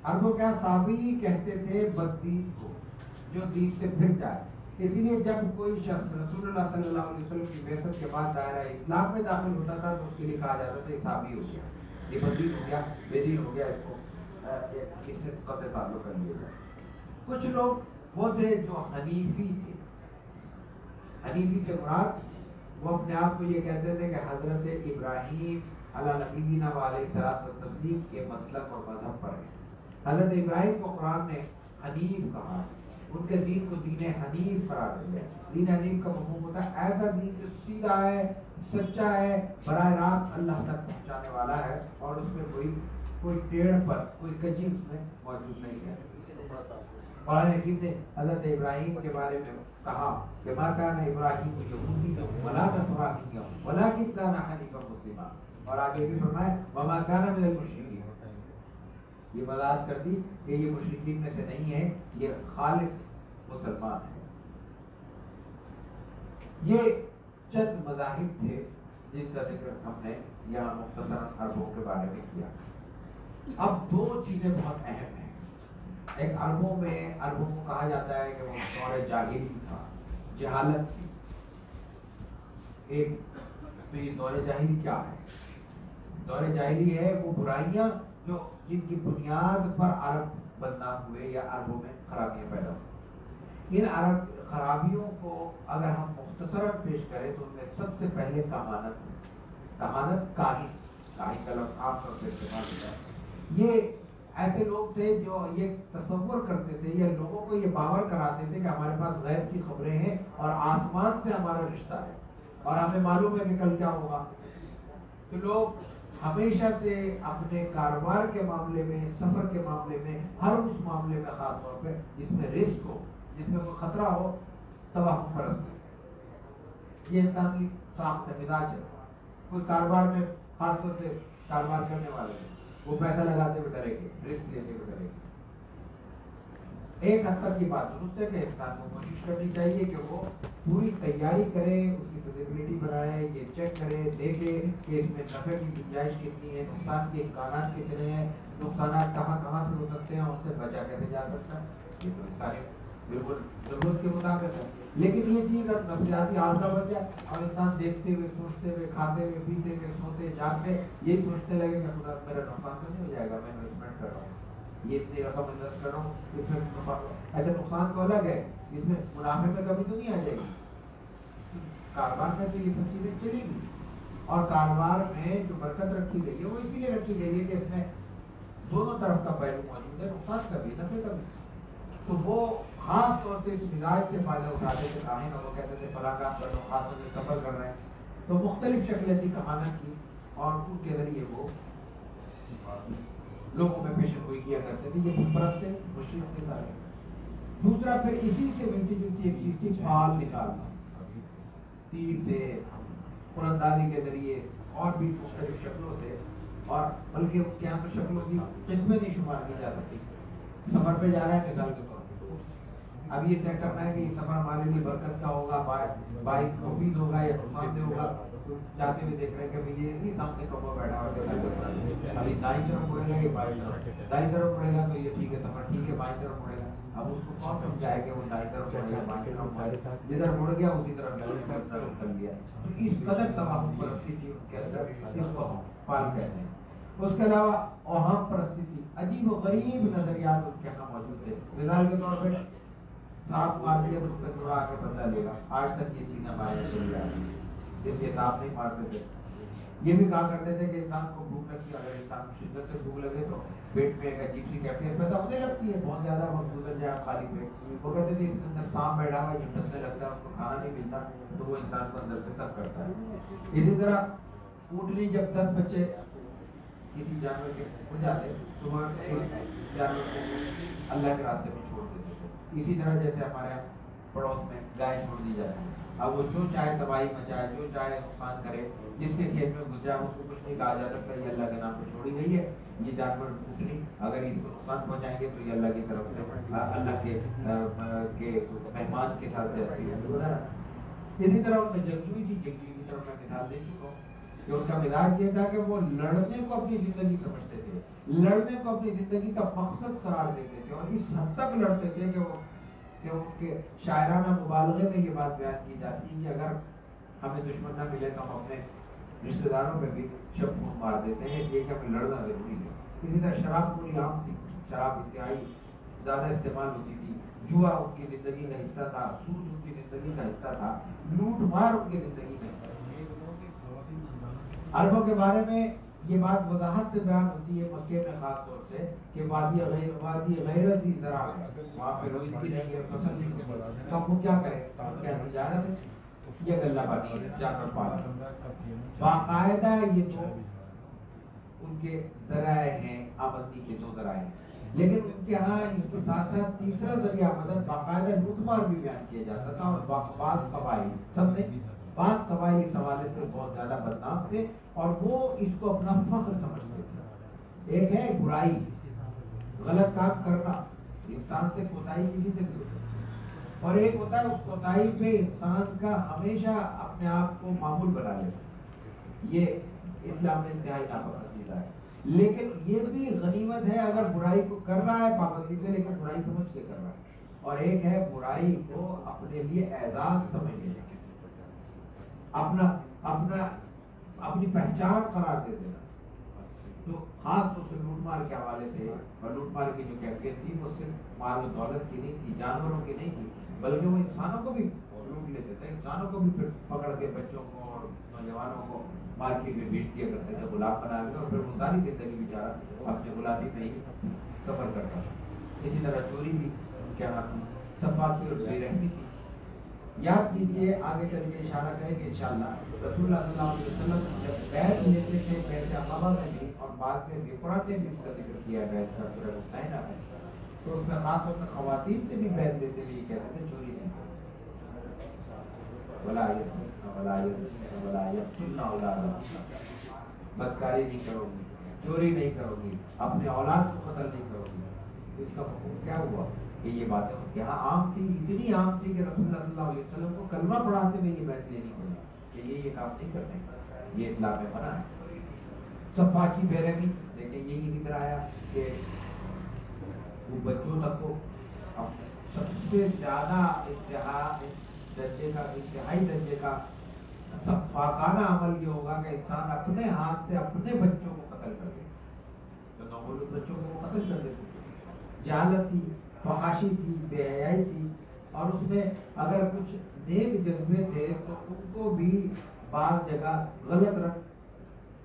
عربوں کے ہاں صابئی کہتے تھے بددین کو، جو دین سے پھر جائے۔ اسی لیے جب کوئی شخص رسول اللہ صلی اللہ علیہ وسلم کی بعثت کے بعد دائرہ اسلام میں داخل ہوتا تھا تو اس کے لیے کہا جاتا تھا یہ صابئی ہو گیا، یہ بددین ہو گیا، بے دین ہو گیا، اس کو اس سے قطع تعلق کر لیا جائے۔ کچھ لوگ وہ تھے جو حنیفی تھے۔ حنیفی سے مراد وہ اپنے آپ کو یہ کہتے تھے کہ حضرت ابراہیم علیہ نبینا علیہ الصلوۃ والتسلیم کے مسلک اور مذہب پر ہے۔ حضرت ابراہیم کو قرآن نے حنیف کہا، ان کے دین کو دین حنیف قرار دیا۔ دین حنیف کا مفہوم ہوتا ہے ایسا دین جو سیدھا ہے، سچا ہے، براہ راست اللہ تک پہنچانے والا ہے اور اس میں کوئی ٹیڑھ پر کوئی کجی اس میں موجود نہیں ہے۔ قرآن حکیم نے حضرت ابراہیم کے بارے میں کہا کہ ما کان ابراہیم یہودیا ولا نصرانیا ولکن کان حنیفا مسلما، اور آگے بھی فرمایا وما کان من المشرکین۔ یہ وضاحت کر دی کہ یہ مشرکین میں سے نہیں ہے، یہ خالص مسلمان ہے۔ یہ چند مذاہب تھے جن کا ذکر ہم نے یہاں مختصراً عربوں کے بارے میں کیا۔ اب دو چیزیں بہت اہم ہیں۔ ایک عربوں کو کہا جاتا ہے کہ وہ دور جاہلی تھا، جہالت تھی۔ ایک تو یہ دور جاہلی کیا ہے؟ دور جاہلی ہے وہ برائیاں جو جن کی بنیاد پر عرب بدنام ہوئے یا عربوں میں خرابیاں پیدا ہوئی۔ ان عرب خرابیوں کو اگر ہم مختصراً پیش کریں تو ان میں سب سے پہلے کہانت کاہن کا لفظ عام طور سے استعمال ہوتا ہے۔ یہ ایسے لوگ تھے جو یہ تصور کرتے تھے یا لوگوں کو یہ باور کراتے تھے کہ ہمارے پاس غیب کی خبریں ہیں اور آسمان سے ہمارا رشتہ ہے اور ہمیں معلوم ہے کہ کل کیا ہوگا۔ تو لوگ ہمیشہ سے اپنے کاروبار کے معاملے میں، سفر کے معاملے میں، ہر اس معاملے میں خاص طور پہ جس میں رسک ہو، جس میں کوئی خطرہ ہو، توہم پرست۔ یہ انسان کی ساخت مزاج ہے۔ کوئی کاروبار میں خاص طور سے کاروبار کرنے والے ہیں، وہ پیسہ لگاتے ہوئے ڈرے گے، رسک لیتے ہوئے ڈرے گے۔ ایک حد تک یہ بات درست ہے کہ انسان کو کوشش کرنی چاہیے کہ وہ پوری تیاری کرے، اس کی فزیبلٹی بنائے، یہ چیک کرے، دیکھے کہ اس میں نفع کی گنجائش کتنی ہے، نقصان کے امکانات کتنے ہیں، نقصانات کہاں کہاں سے ہو سکتے ہیں، ان سے بچا کیسے جا سکتا ہے۔ یہ تو سارے بالکل ضرورت کے مطابق ہے، لیکن یہ چیز اب نفسیاتی عارضہ بن جائے اور انسان دیکھتے ہوئے، سوچتے ہوئے، کھاتے ہوئے، پیتے ہوئے، سوتے جاگتے یہی سوچنے لگے کہ خدا میرا نقصان تو نہیں ہو جائے گا، میں انویسٹمنٹ کر رہا ہوں، یہ اتنی رقم انویسٹ کر رہا ہوں، اس میں ایسے نقصان تو الگ ہے، اس میں منافع میں کمی تو نہیں آ جائے گی۔ کاروبار میں تو یہ سب چیزیں چلیں گی، اور کاروبار میں جو برکت رکھی گئی ہے وہ اس لیے رکھی گئی ہے کہ اس میں دونوں طرف کا پہلو موجود ہے، نقصان کا بھی نفع کا بھی. تو وہ خاص طور سے اس مزاج سے فائدہ اٹھاتے تھے. کہیں نہ وہ کہتے تھے فلاں کام کر لو، خاص طور سے سفر کر رہے ہیں تو مختلف شکلیں تھی کمانت کی، اور ان کے ذریعے وہ لوگوں میں پیشن گوئی کیا کرتے تھے. یہ بت پرست تھے، مشرک تھے سارے. دوسرا پھر اسی سے ملتی جلتی ایک چیز تھی فال نکالنا، تیر سے، قرآن کے ذریعے اور بھی مختلف شکلوں سے. اور بلکہ اس کے یہاں تو شکلوں کی قسمیں نہیں شمار کی جا سکتی. سفر پہ جا رہا ہے مثال کے طور پہ، اب یہ طے کرنا ہے کہ یہ سفر ہمارے لیے برکت کا ہوگا، بائک مفید ہوگا یا نقصان دہ ہوگا. جاتے ہوئے دیکھ رہے ہیں کہ یہ نہیں سامنے کپڑا بیٹھا ہوا، ابھی دائیں طرف مڑے گا، یہ بائیں طرف، دائیں طرف مڑے گا تو یہ ٹھیک ہے سفر ٹھیک ہے، بائیں طرف مڑے گا. اب اس کو کون سمجھائے کہ وہ دائیں طرف مڑے گا بائیں طرف مڑے گا، جدھر مڑ گیا اسی طرف کر لیا. اس قدر تمام پرستی تھی ان کے اندر، اس کو ہم فال کہتے ہیں. اس کے علاوہ اوہام پرستی تھی، عجیب و غریب نظریات ان کے یہاں موجود تھے. مثال کے طور پہ سانپ مار دیا تو اس پہ تھوڑا آ کے بدلا لے گا. آج تک یہ چیزیں ہمارے چلی جا رہی ہیں. اس لیے سانپ نہیں مارتے تھے. یہ بھی کہا کرتے تھے کہ انسان کو بھوک لگتی ہے، اگر انسان کو شدت سے بھوک لگے تو پیٹ میں ایک عجیب سی کیفیت پیدا ہونے لگتی ہے، بہت زیادہ وقت گزر جائے خالی پیٹ. وہ کہتے تھے اس کے اندر سانپ بیٹھا ہوا ہے، جب ڈسنے لگتا ہے اس کو کھانا نہیں ملتا تو وہ انسان کو اندر سے تنگ کرتا ہے. اسی طرح اونٹنی جب 10 بچے کسی جانور کے ہو جاتے تو وہ ایک جانور کو اللہ کے راستے میں چھوڑ دیتے تھے. اسی طرح جیسے ہمارے پڑوس میں گائے چھوڑ دی جاتی ہے، اب وہ جو چاہے تباہی مچائے، جو چاہے نقصان کرے، جس کے کھیت میں گھس جائے اس کو کچھ نہیں کہا جا سکتا. یہ اللہ کے نام پہ چھوڑی گئی ہے. یہ جانور اونٹنی اگر اس کو نقصان پہنچائیں گے تو یہ اللہ کی طرف سے اللہ کے مہمان کے ساتھ جاتی ہے. اسی طرح ان میں جنگجوئی تھی. جنگجوئی کی طرف میں مثال دے چکا ہوں کہ ان کا مزاج یہ تھا کہ وہ لڑنے کو اپنی زندگی سمجھتے تھے، لڑنے کو اپنی زندگی کا مقصد قرار دیتے تھے، اور اس حد تک لڑتے تھے کہ وہ ان کے شاعرانہ مبالغے میں یہ بات بیان کی جاتی ہے کہ اگر ہمیں دشمن نہ ملے تو ہم اپنے رشتہ داروں پہ بھی شب خون مار دیتے ہیں، یہ کہ ہمیں لڑنا ضروری ہے. اسی طرح شراب پوری عام تھی، شراب انتہائی زیادہ استعمال ہوتی تھی. جوا ان کی زندگی کا حصہ تھا، سود ان کی زندگی کا حصہ تھا، لوٹ مار ان کی زندگی کا حصہ تھا. عربوں کے بارے میں یہ بات وضاحت سے بیان ہوتی ہے مکے میں خاص طور سے کہ وادی غیرت ہی زرع ہے، وہاں پہ روزگی نہیں ہے، فصل نہیں ہے، تو وہ کیا کرے؟ کیا تجارت ہے، یہ غلہ بانی ہے، جانور پالنا. باقاعدہ یہ تو ان کے ذرائع ہیں، آمدنی کے 2 ذرائع ہیں. لیکن ان کے ہاں اس کے ساتھ ساتھ تیسرا ذریعہ آمدن باقاعدہ لوٹ مار بھی بیان کیا جاتا تھا. اور بعض قبائل سب نے بعض قبائل اس حوالے سے بہت زیادہ بدنام تھے اور وہ اس کو اپنا فخر سمجھتے تھے. ایک ہے برائی، غلط کام کرنا، انسان سے کوتاہی کسی سے بھی ہوتی ہے، اور ایک ہوتا ہے اس کوتاہی پہ انسان کا ہمیشہ اپنے آپ کو معمول بنا لینا. یہ اسلام میں انتہائی ناپسندیدہ ہے. لیکن یہ بھی غنیمت ہے اگر برائی کو کر رہا ہے پابندی سے، لیکن برائی سمجھ کے کر رہا ہے. اور ایک ہے برائی کو اپنے لیے اعزاز سمجھ لینا، اپنی پہچان قرار دے دینا. تو خاص طور سے لوٹ مار کے حوالے سے، اور لوٹ مار کی جو کیفیت تھی وہ صرف مال و دولت کی نہیں تھی، جانوروں کی نہیں تھی، بلکہ وہ انسانوں کو بھی لوٹ لیتے تھے. انسانوں کو بھی پھر پکڑ کے بچوں کو اور نوجوانوں کو مارکیٹ میں بیچ دیا کرتے تھے غلام بنا کے، اور پھر وہ ساری زندگی بیچارہ اپنے غلامی میں ہی سفر کرتا تھا. اسی طرح چوری بھی کیا نام تھی، صفاقی اور بے رحمی تھی. یاد کیجیے آگے چل کے اشارہ کریں کہ انشاءاللہ رسول اللہ صلی اللہ علیہ وسلم جب بیعت لیتے تھے، بیعت عقبہ میں بھی اور بعد میں بیعت میں بھی اس کا ذکر کیا بیعت کا سورہ ممتحنہ میں، تو اس میں خاص طور پر خواتین سے بھی بیعت لیتے ہوئے یہ کہتے تھے چوری نہیں ولا یقتلن اولادہن، بدکاری نہیں کرو گی، چوری نہیں کرو گی، اپنے اولاد کو قتل نہیں کرو گی. اس کا مفہوم کیا ہوا کہ یہ باتیں ان کے یہاں عام تھی، اتنی عام تھی کہ رسول اللہ صلی اللہ علیہ وسلم کو کلمہ پڑھاتے ہوئے یہ بیعت لینی پڑی کہ یہ کام نہیں کرنے، یہ اسلام میں منع ہے. صفاقی بے رحمی، لیکن یہی ذکر آیا کہ وہ بچوں تک کو سب سے زیادہ انتہائی درجے کا صفاقانہ عمل یہ ہوگا کہ انسان اپنے ہاتھ سے اپنے بچوں کو قتل کر دے. تو نومولود بچوں کو قتل کر دیتے. جہالت تھی، فحاشی تھی، بے حیائی تھی، اور اس میں اگر کچھ نیک جذبے تھے تو ان کو بھی بعض جگہ غلط رنگ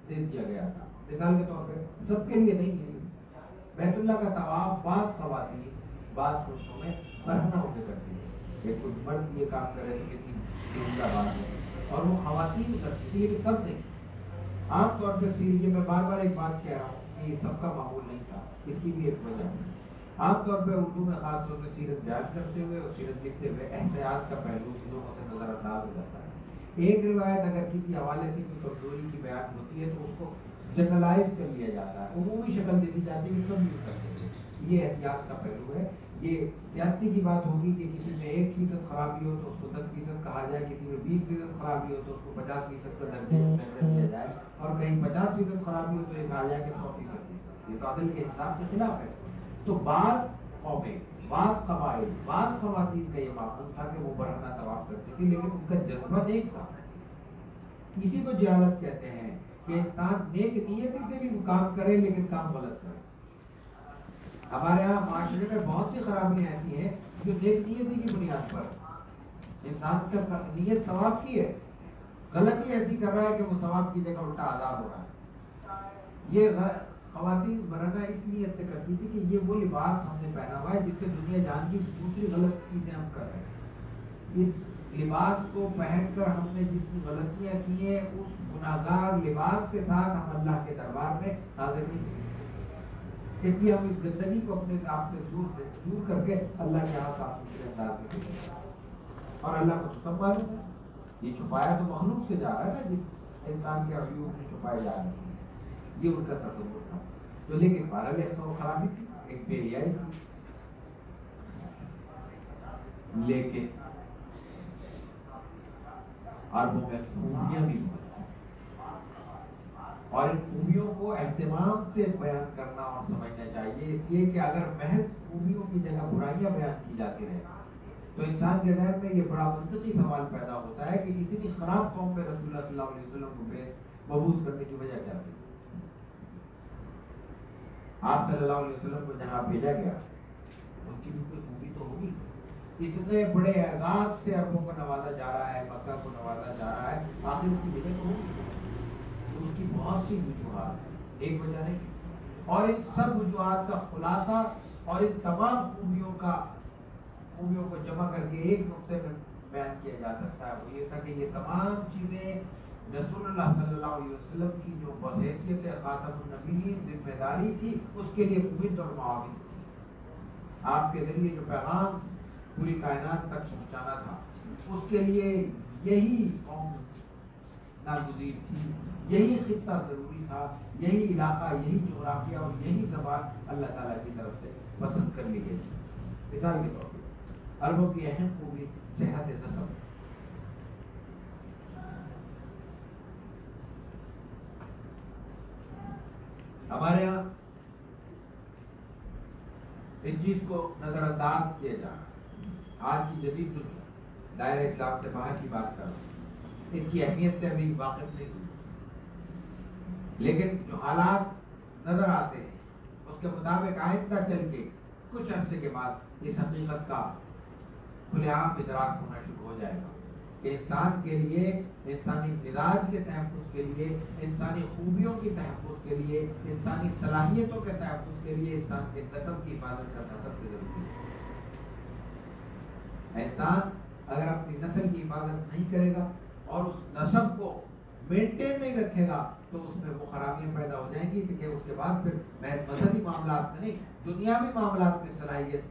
دے دیا گیا تھا. مثال کے طور پہ سب کے لیے نہیں ہے. بیت اللہ کا طواف بعض خواتین بعض خصوصوں میں برہنہ ہو کے کرتی ہے. ایک کوئی مرد یہ کام کرے تو کتنی عمدہ بات ہے, اور وہ خواتین کرتی تھی لیکن سب نہیں. عام طور پہ یہ میں بار بار ایک بات کہہ رہا ہوں کہ یہ سب کا معمول نہیں تھا. اس کی بھی ایک وجہ ہے. عام طور پہ اردو میں خاص طور سے سیرت بیان کرتے ہوئے اور سیرت لکھتے ہوئے احتیاط کا پہلو چیزوں سے نظر انداز ہو جاتا ہے. ایک روایت اگر کسی حوالے سے کوئی کمزوری کی بیان ہوتی ہے تو اس کو جنرلائز کر لیا جاتا ہے, عمومی شکل دے دی جاتی ہے کہ سب یوز کرتے ہیں. یہ احتیاط کا پہلو ہے. یہ زیادتی کی بات ہوگی کہ کسی میں 1% خرابی ہو تو اس کو 10% کہا جائے, کسی میں 20% خرابی ہو تو اس کو 50% کا درجہ دیا جائے, اور کہیں 50% خرابی ہو تو یہ کہا جائے کہ 100%. یہ تو عدل کے حساب کے خلاف ہے. تو بعض قومیں, بعض قبائل, بعض خواتین کا یہ معمول تھا کہ وہ برہنہ طواف کرتی تھی, لیکن ان کا جذبہ نیک تھا. اسی کو جہالت کہتے ہیں کہ انسان نیک نیتی سے بھی وہ کام کرے لیکن کام غلط کرے. ہمارے یہاں معاشرے میں بہت سی خرابیاں ایسی ہیں جو نیک نیتی کی بنیاد پر انسان کا نیت ثواب کی ہے, غلطی ایسی کر رہا ہے کہ وہ ثواب کی جگہ الٹا عذاب ہو رہا ہے. یہ خواتین برہنہ اس نیت سے کرتی تھی کہ یہ وہ لباس ہم نے پہنا ہوا ہے جس سے دنیا جان کی دوسری غلط چیزیں ہم کر رہے ہیں. اس لباس کو پہن کر ہم نے جتنی غلطیاں کی ہیں اس گناہگار لباس کے ساتھ ہم اللہ کے دربار میں حاضر نہیں ہیں. اس لیے ہم اس گندگی کو اپنے آپ سے دور کر کے اللہ کے یہاں صاف ستھرے انداز میں کریں. اور اللہ کو تو سب معلوم ہے, یہ چھپایا تو مخلوق سے جا رہا ہے نا, جس انسان کے عیوب میں چھپائے جا رہے ہیں. یہ ان کا تصور تھا. تو لیکن بہرحال ایک تو خرابی تھی, ایک بے حیائی تھی, لیکن عربوں میں خوبیاں بھی بہت, اور ان خوبیوں کو اہتمام سے بیان کرنا اور سمجھنا چاہیے. اس لیے کہ اگر محض خوبیوں کی جگہ برائیاں بیان کی جاتی رہے تو انسان کے ذہن میں یہ بڑا منطقی سوال پیدا ہوتا ہے کہ اتنی خراب قوم میں رسول اللہ صلی اللہ علیہ وسلم کو مبعوث کرنے کی وجہ کیا تھی. آپ صلی اللہ علیہ وسلم کو جہاں بھیجا گیا ان کی بھی کوئی خوبی تو ہوگی. اتنے بڑے اعزاز سے عربوں کو نوازا جا رہا ہے, مکہ کو نوازا جا رہا ہے, آخر اس کی وجہ تو ہوگی. اس کی بہت سی وجوہات ہیں, ایک وجہ نہیں. اور ان سب وجوہات کا خلاصہ اور ان تمام خوبیوں کو جمع کر کے ایک نقطے میں بیان کیا جا سکتا ہے. وہ یہ تھا کہ یہ تمام چیزیں رسول اللہ صلی اللہ علیہ وسلم کی جو بحیثیت خاتم النبیین ذمہ داری تھی اس کے لیے ممد اور معاون تھی. آپ کے ذریعے جو پیغام پوری کائنات تک پہنچانا تھا اس کے لیے یہی قوم ناگزیر تھی, یہی خطہ ضروری تھا, یہی علاقہ, یہی جغرافیہ اور یہی زبان اللہ تعالیٰ کی طرف سے پسند کر لی گئی. مثال کے طور پر عربوں کی اہم خوبی صحت نسب. ہمارے یہاں اس چیز کو نظر انداز کیا جا رہا ہے. آج کی جدید دنیا دائرہ اسلام سے باہر کی بات کر رہا ہوں, اس کی اہمیت سے ابھی واقف نہیں ہوئی, لیکن جو حالات نظر آتے ہیں اس کے مطابق آہستہ چل کے کچھ عرصے کے بعد اس حقیقت کا کھلے عام ادراک ہونا شروع ہو جائے گا کہ انسان کے لیے, انسانی مزاج کے تحفظ کے لیے, انسانی خوبیوں کی تحفظ کے لیے, انسانی صلاحیتوں کے تحفظ کے لیے انسان کے نسب کی حفاظت کرنا سب سے ضروری ہے. انسان اگر اپنی نسل کی حفاظت نہیں کرے گا اور اس نسب کو مینٹین نہیں رکھے گا تو اس میں وہ خرابیاں پیدا ہو جائیں گی کہ اس کے بعد پھر محض مذہبی معاملات میں نہیں, دنیاوی معاملات میں صلاحیت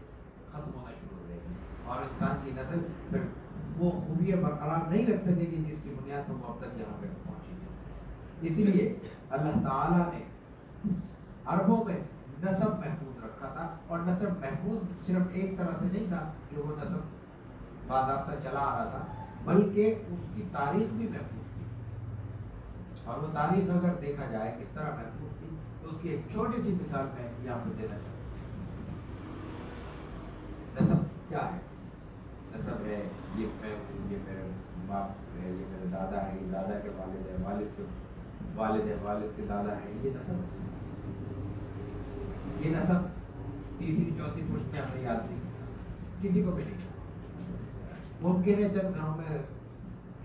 ختم ہونا شروع ہو جائے گی, اور انسان کی نسل پھر وہ خوبیاں برقرار نہیں رکھ سکے گی جس کی بنیاد پر وہ اب تک یہاں پہ پہنچی ہے. اسی لیے اللہ تعالیٰ نے عربوں میں نسب محفوظ رکھا تھا, اور نسب محفوظ صرف ایک طرح سے نہیں تھا کہ وہ نسب باضابطہ چلا آ رہا تھا, بلکہ اس کی تاریخ بھی محفوظ تھی. اور وہ تاریخ اگر دیکھا جائے کس طرح محفوظ تھی تو اس کی ایک چھوٹی سی مثال میں یہاں پہ دینا چاہتا ہوں. نسب کیا ہے؟ نسب ہے یہ میں ہوں, یہ میرے باپ ہے, یہ میرے دادا ہے, یہ دادا کے والد ہے, والد کے والد ہے, والد کے دادا ہے. یہ نسب, یہ نسب تیسری چوتھی پشتیں ہمیں یاد نہیں, کسی کو بھی نہیں. ممکن ہے چند گھروں میں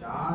4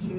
6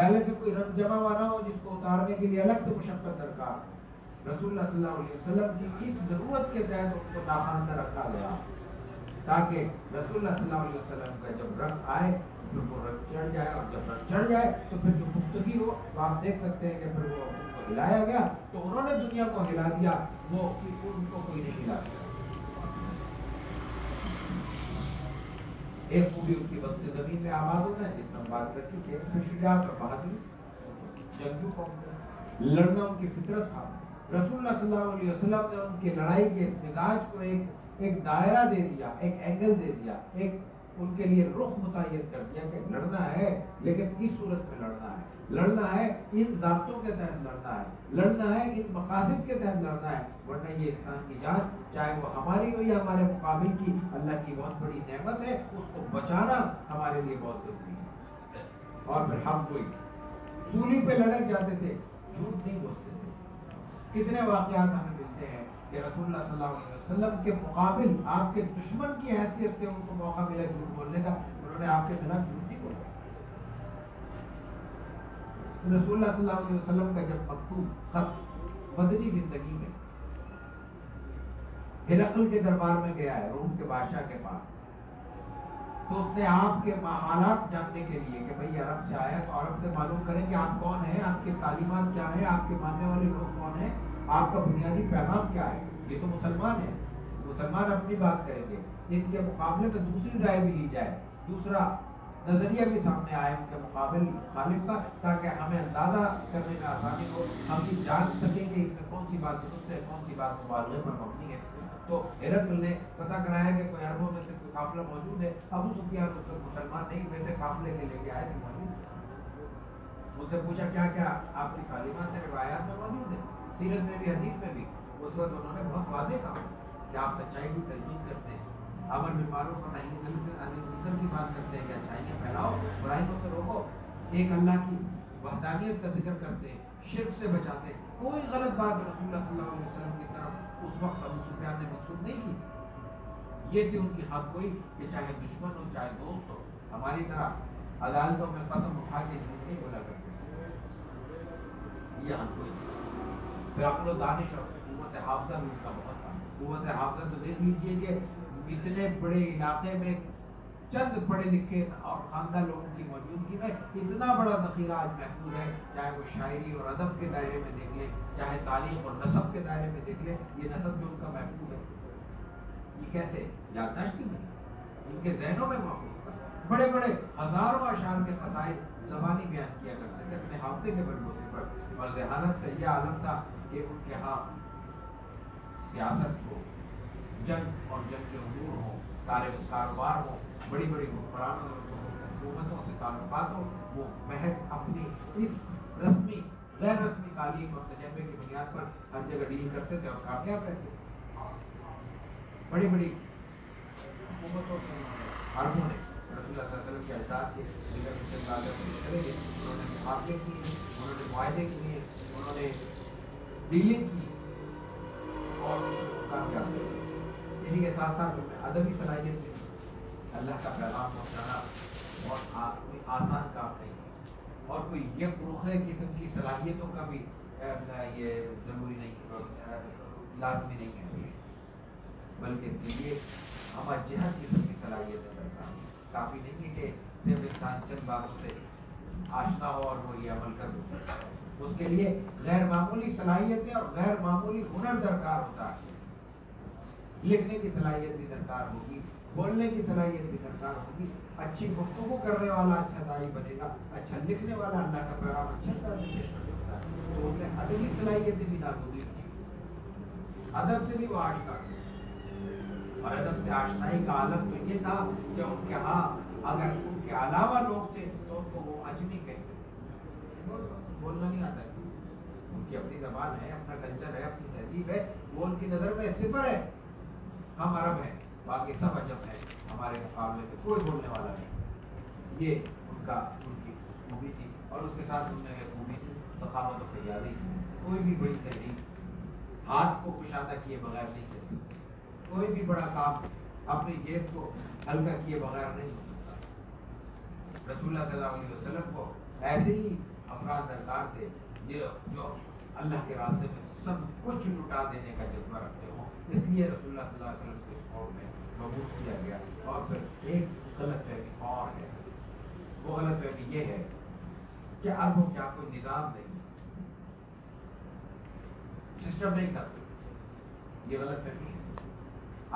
پہلے سے کوئی رنگ جمع ہوا نہ ہو جس کو اتارنے کے لیے الگ سے مشقت درکار. رسول اللہ صلی اللہ علیہ وسلم کی اس ضرورت کے تحت ان کو ناخواندہ رکھا گیا تاکہ رسول اللہ صلی اللہ علیہ وسلم کا جب رنگ آئے تو وہ رنگ چڑھ جائے, اور جب رنگ چڑھ جائے تو پھر جو پختگی ہو تو آپ دیکھ سکتے ہیں کہ پھر وہ ان کو ہلایا گیا تو انہوں نے دنیا کو ہلا دیا, وہ ان کو کوئی نہیں ہلا دیا. ایک خوبی ان کی وسط زمین میں آباد ہونا ہے جس میں ہم بات کر چکے ہیں. پھر شجاعت اور بہادری, جنگجو قوم تھے, لڑنا ان کی فطرت تھا. رسول اللہ صلی اللہ علیہ وسلم نے ان کی لڑائی کے اس مزاج کو ایک دائرہ دے دیا, ایک اینگل دے دیا, ایک ان کے لیے رخ متعین کر دیا کہ لڑنا ہے لیکن اس صورت میں لڑنا ہے, لڑنا ہے ان ضابطوں کے تحت لڑنا ہے, لڑنا ہے ان مقاصد کے تحت لڑنا ہے, ورنہ یہ انسان کی جان چاہے وہ ہماری ہو یا ہمارے مقابل کی, اللہ کی بہت بڑی نعمت ہے, اس کو بچانا ہمارے لیے بہت ضروری ہے. اور پھر ہم کوئی سولی پہ لڑک جاتے تھے, جھوٹ نہیں بولتے تھے. کتنے واقعات ہمیں ملتے ہیں کہ رسول اللہ صلی اللہ علیہ وسلم کے مقابل آپ کے دشمن کی حیثیت سے ان کو موقع ملا جھوٹ بولنے کا, انہوں نے آپ کے خلاف جھوٹ نہیں بولا. رسول اللہ صلی اللہ علیہ وسلم کا جب مکتوب خط مدنی زندگی میں ہرقل کے دربار میں گیا ہے, روم کے بادشاہ کے پاس, تو اس نے آپ کے حالات جاننے کے لیے کہ بھئی عرب سے آیا تو عرب سے معلوم کریں کہ آپ کون ہیں, آپ کی تعلیمات کیا ہیں, آپ کے ماننے والے لوگ کون ہیں, آپ کا بنیادی پیغام کیا ہے. یہ تو مسلمان ہیں, مسلمان اپنی بات کریں گے, ان کے مقابلے میں دوسری رائے بھی لی جائے, دوسرا نظریہ بھی سامنے آئے ان کے مقابل مخالف کا, تاکہ ہمیں اندازہ کرنے میں آسانی ہو, ہم بھی جان سکیں کہ اس میں کون سی بات درست ہے, کون سی بات مبالغے پر مبنی ہے. تو ہرقل نے پتہ کرایا کہ کوئی عربوں میں سے کوئی قافلہ موجود ہے. ابو سفیان مسلمان نہیں ہوئے تھے, قافلے کے لے کے آئے تھے موجود. مجھ سے پوچھا کیا کیا آپ کی تعلیمات سے روایات میں موجود ہے, سیرت میں بھی حدیث میں بھی. اس وقت انہوں نے بہت واضح کہا کہ آپ سچائی کی تجدید کرتے ہیں, امر بالمعروف اور نہی عن المنکر کی بات کرتے ہیں کہ اچھائیاں پھیلاؤ, برائیوں سے روکو, ایک اللہ کی وحدانیت کا ذکر کرتے ہیں, شرک سے بچاتے ہیں. کوئی غلط بات رسول اللہ صلی اللہ علیہ وسلم کی طرف اس وقت ابو سفیان نے منسوخ نہیں کی. یہ تھی ان کی حق کوئی کہ چاہے دشمن ہو چاہے دوست ہو, ہماری طرح عدالتوں میں قسم اٹھا کے جھوٹ نہیں بولا کرتے. یہ حق کوئی. پھر عقل و دانش اور قوت حافظہ بھی ان کا بہت تھا. قوت حافظہ تو دیکھ لیجیے کہ اتنے بڑے علاقے میں چند پڑھے لکھے اور خواندہ لوگوں کی موجودگی میں اتنا بڑا ذخیرہ آج محفوظ ہے. چاہے وہ شاعری اور ادب کے دائرے میں دیکھ لیں, چاہے تاریخ اور نسب کے دائرے میں دیکھ لیں, یہ نسب جو ان کا محفوظ ہے, یہ کیسے یادداشت کی نہیں, ان کے ذہنوں میں محفوظ تھا. بڑے بڑے ہزاروں اشعار کے قصائد زبانی بیان کیا کرتے تھے اپنے حافظے کے بلبوتے پر. اور ذہانت کا یہ عالم تھا کہ ان کے ہاں سیاست ہو, جنگ اور جنگ کے امور ہوں, کاروبار ہو, بڑی بڑی حکمرانوں اور حکومتوں سے تعلقات ہو, وہ محض اپنی اس رسمی غیر رسمی تعلیم اور تجربے کی بنیاد پر ہر جگہ ڈیل کرتے تھے اور کامیاب رہتے. بڑی بڑی حکومتوں سے عربوں نے رسول اللہ صلی اللہ علیہ وسلم کے اجداد کے انہوں نے مقابلے کیے, انہوں نے معاہدے کیے, انہوں نے ڈیلنگ کی اور کامیاب رہے. اسی کے ساتھ ساتھ ادبی صلاحیت سے اللہ کا پیغام پہنچانا اور کوئی آسان کام نہیں ہے, اور کوئی یک رخ قسم کی صلاحیتوں کا بھی یہ ضروری نہیں, لازمی نہیں ہے, بلکہ اس کے لیے ہمہ جہت قسم کی صلاحیتیں درکار. کافی نہیں ہے کہ صرف انسان چند باتوں سے آشنا ہو اور وہ یہ عمل کر دے. اس کے لیے غیر معمولی صلاحیتیں اور غیر معمولی ہنر درکار ہوتا ہے. لکھنے کی صلاحیت بھی درکار ہوگی, بولنے کی صلاحیت بھی درکار ہوگی. اچھی گفتگو کرنے والا اچھا داعی بنے گا, اچھا لکھنے والا اللہ کا پیغام اچھا طرح سے پیش کر سکتا ہے. تو اس میں ادبی صلاحیتیں بھی ناگزیر کی, ادب سے بھی وہ آشنا تھے. اور ادب سے آشنائی کا عالم تو یہ تھا کہ ان کے ہاں اگر ان کے علاوہ لوگ تھے تو ان کو وہ اجمی کہتے تھے. بولنا نہیں آتا, ان کی اپنی زبان ہے, اپنا کلچر ہے, اپنی تہذیب ہے, وہ ان کی نظر میں صفر ہے. ہم عرب ہیں, باقی سب عجم ہیں, ہمارے مقابلے میں کوئی بولنے والا نہیں. یہ ان کی خوبی تھی. اور اس کے ساتھ ان میں یہ خوبی تھی سخاوت و فیاضی. کوئی بھی بڑی تحریک ہاتھ کو کشادہ کیے بغیر نہیں چلتی. کوئی بھی بڑا کام اپنی جیب کو ہلکا کیے بغیر نہیں ہو سکتا. رسول اللہ صلی اللہ علیہ وسلم کو ایسے ہی افراد درکار تھے جو اللہ کے راستے میں سب کچھ لٹا دینے کا جذبہ رکھتے ہوں. اس لیے رسول اللہ صلی اللہ علیہ وسلم کو اس قوم میں مبعوث کیا گیا. اور پھر ایک غلط فہمی اور ہے, وہ غلط فہمی یہ ہے کہ عربوں کیا کوئی نظام نہیں, سسٹم نہیں کرتے. یہ غلط فہمی ہے.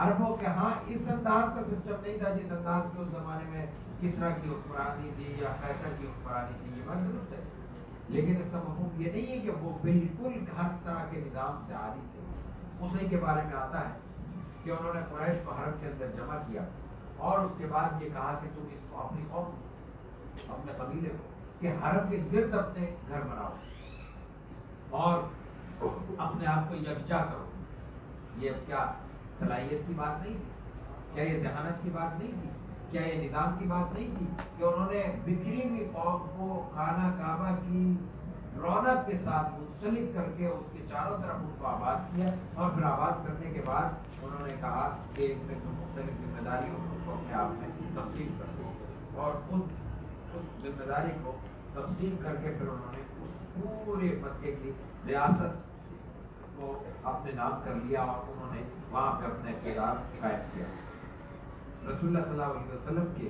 عربوں کے ہاں اس انداز کا سسٹم نہیں تھا جس انداز کے اس زمانے میں کسرا کی حکمرانی تھی یا قیصر کی حکمرانی تھی, یہ بات درست ہے. لیکن اس کا مفہوم یہ نہیں ہے کہ وہ بالکل ہر طرح کے نظام سے عاری تھے. اسی کے بارے میں آتا ہے کہ انہوں نے قریش کو حرم کے اندر جمع کیا اور اس کے بعد یہ کہا کہ تم اس کو اپنی قوم, اپنے قبیلے کو, کہ حرم کے گرد اپنے گھر بناؤ اور اپنے آپ کو یکجا کرو. یہ اب کیا صلاحیت کی بات نہیں تھی؟ کیا یہ ذہانت کی بات نہیں تھی؟ کیا یہ نظام کی بات نہیں تھی کہ انہوں نے بکھری ہوئی قوم کو خانہ کعبہ کی رونق کے ساتھ منسلک کر کے اس کے چاروں طرف ان کو آباد کیا, اور پھر آباد کرنے کے بعد انہوں نے کہا کہ ان میں مختلف ذمہ داریوں کو اپنے آپ میں تقسیم کر دو, اور اس ذمہ داری کو تقسیم کر کے پھر انہوں نے اس پورے مکے کی ریاست کو اپنے نام کر لیا اور انہوں نے وہاں پہ اپنا اقتدار قائم کیا. رسول اللہ صلی اللہ علیہ وسلم کے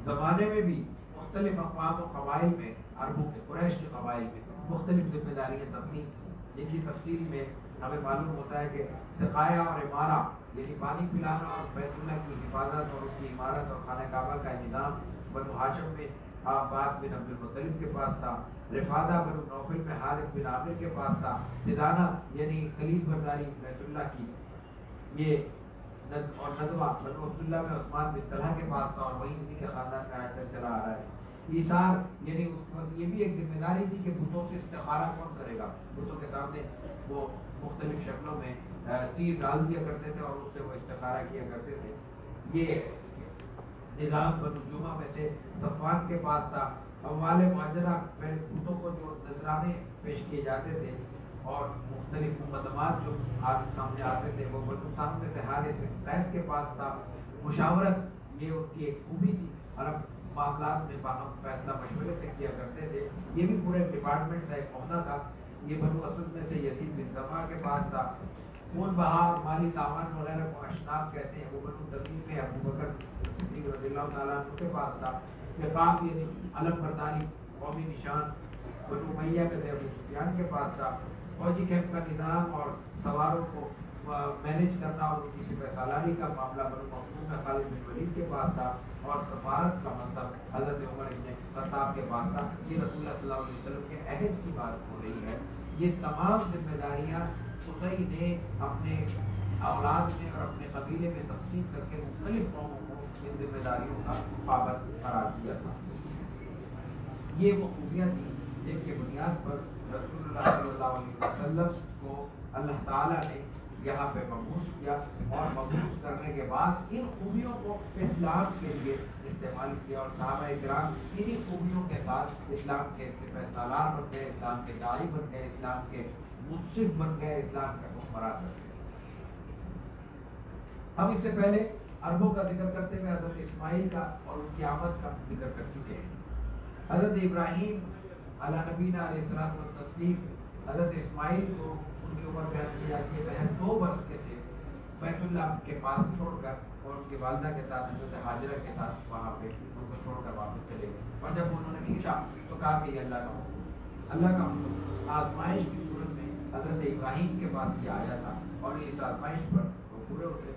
زمانے میں بھی مختلف اقوام و قبائل میں, عربوں کے قریش کے قبائل میں مختلف ذمہ داریاں تقسیم تھیں, جن کی تفصیل میں ہمیں معلوم ہوتا ہے کہ سقایا اور عمارہ یعنی پانی پلانا اور بیت اللہ کی حفاظت اور اس کی عمارت اور خانہ کعبہ کا انتظام بنو ہاشم میں عباس بن عبد المطلب کے پاس تھا, رفادہ بن نوفل میں حارث بن عامر کے پاس تھا, سدانہ یعنی خلیج برداری بیت اللہ کی یہ اور ندوہ بنو عبداللہ میں عثمان بن طلحہ کے پاس تھا, اور وہیں انہیں کے خاندان میں آج تک چلا آ رہا ہے. ایثار یعنی اس وقت یہ بھی ایک ذمہ داری تھی کہ بتوں سے استخارہ کون کرے گا. بتوں کے سامنے وہ مختلف شکلوں میں تیر ڈال دیا کرتے تھے اور اس سے وہ استخارہ کیا کرتے تھے. یہ نظام بنو جمعہ میں سے صفوان کے پاس تھا. اموال مہاجرہ میں بتوں کو جو نذرانے پیش کیے جاتے تھے اور مختلف مقدمات جو سامنے آتے تھے وہ بنو سام میں سے حارث بن قیس کے پاس تھا. مشاورت یہ ان کی ایک خوبی تھی, عرب معاملات میں باہم فیصلہ مشورے سے کیا کرتے تھے. یہ بھی پورے ڈپارٹمنٹ کا ایک عہدہ تھا. یہ بنو اسد میں سے یزید بن زمعہ کے پاس تھا. خون بہار مالی تاوان وغیرہ کو اشناف کہتے ہیں, وہ بنو تمیم میں ابو بکر صدیق رضی اللہ تعالیٰ عنہ کے پاس تھا. نقاب یعنی علم برداری قومی نشان بنو امیہ میں سے ابو سفیان کے پاس تھا. فوجی کیمپ کا نظام اور سواروں کو مینیج کرنا اور ان کی سپہ سالاری کا معاملہ بنو مخزوم میں خالد بن ولید کے پاس تھا, اور سفارت کا منصب حضرت عمر بن خطاب کے پاس تھا. یہ رسول اللہ صلی اللہ علیہ وسلم کے عہد کی بات ہو رہی ہے. یہ تمام ذمہ داریاں قصی نے اپنے اولاد میں اور اپنے قبیلے میں تقسیم کر کے مختلف قوموں کو ان ذمہ داریوں کا پابند قرار دیا تھا. یہ وہ خوبیاں تھیں جن کے بنیاد پر رسول اللہ صلی اللہ علیہ وسلم کو اللہ تعالیٰ نے یہاں پہ مبعوث کیا, اور مبعوث کرنے کے بعد ان خوبیوں کو اسلام کے لیے استعمال کیا, اور صحابہ کرام انہی خوبیوں کے ساتھ اسلام کے سالار بن گئے, اسلام کے داعی بن گئے, اسلام کے منصف بن گئے, اسلام کا حکمران بن گئے. ہم اس سے پہلے عربوں کا ذکر کرتے ہوئے حضرت اسماعیل کا اور ان کی آمد کا ذکر کر چکے ہیں. حضرت ابراہیم علی نبینا علیہ الصلوۃ والتسلیم, حضرت اسماعیل کو ان کی عمر بیان کی جاتی ہے, محض 2 برس کے تھے, بیت اللہ کے پاس چھوڑ کر اور ان کی والدہ کے ساتھ حضرت ہاجرہ کے ساتھ وہاں پہ ان کو چھوڑ کر واپس چلے گئے. اور جب انہوں نے پوچھا تو کہا کہ یہ اللہ کا حکم, اللہ کا حکم. آزمائش کی صورت میں حضرت ابراہیم کے پاس یہ آیا تھا, اور اس آزمائش پر وہ پورے ہوتے.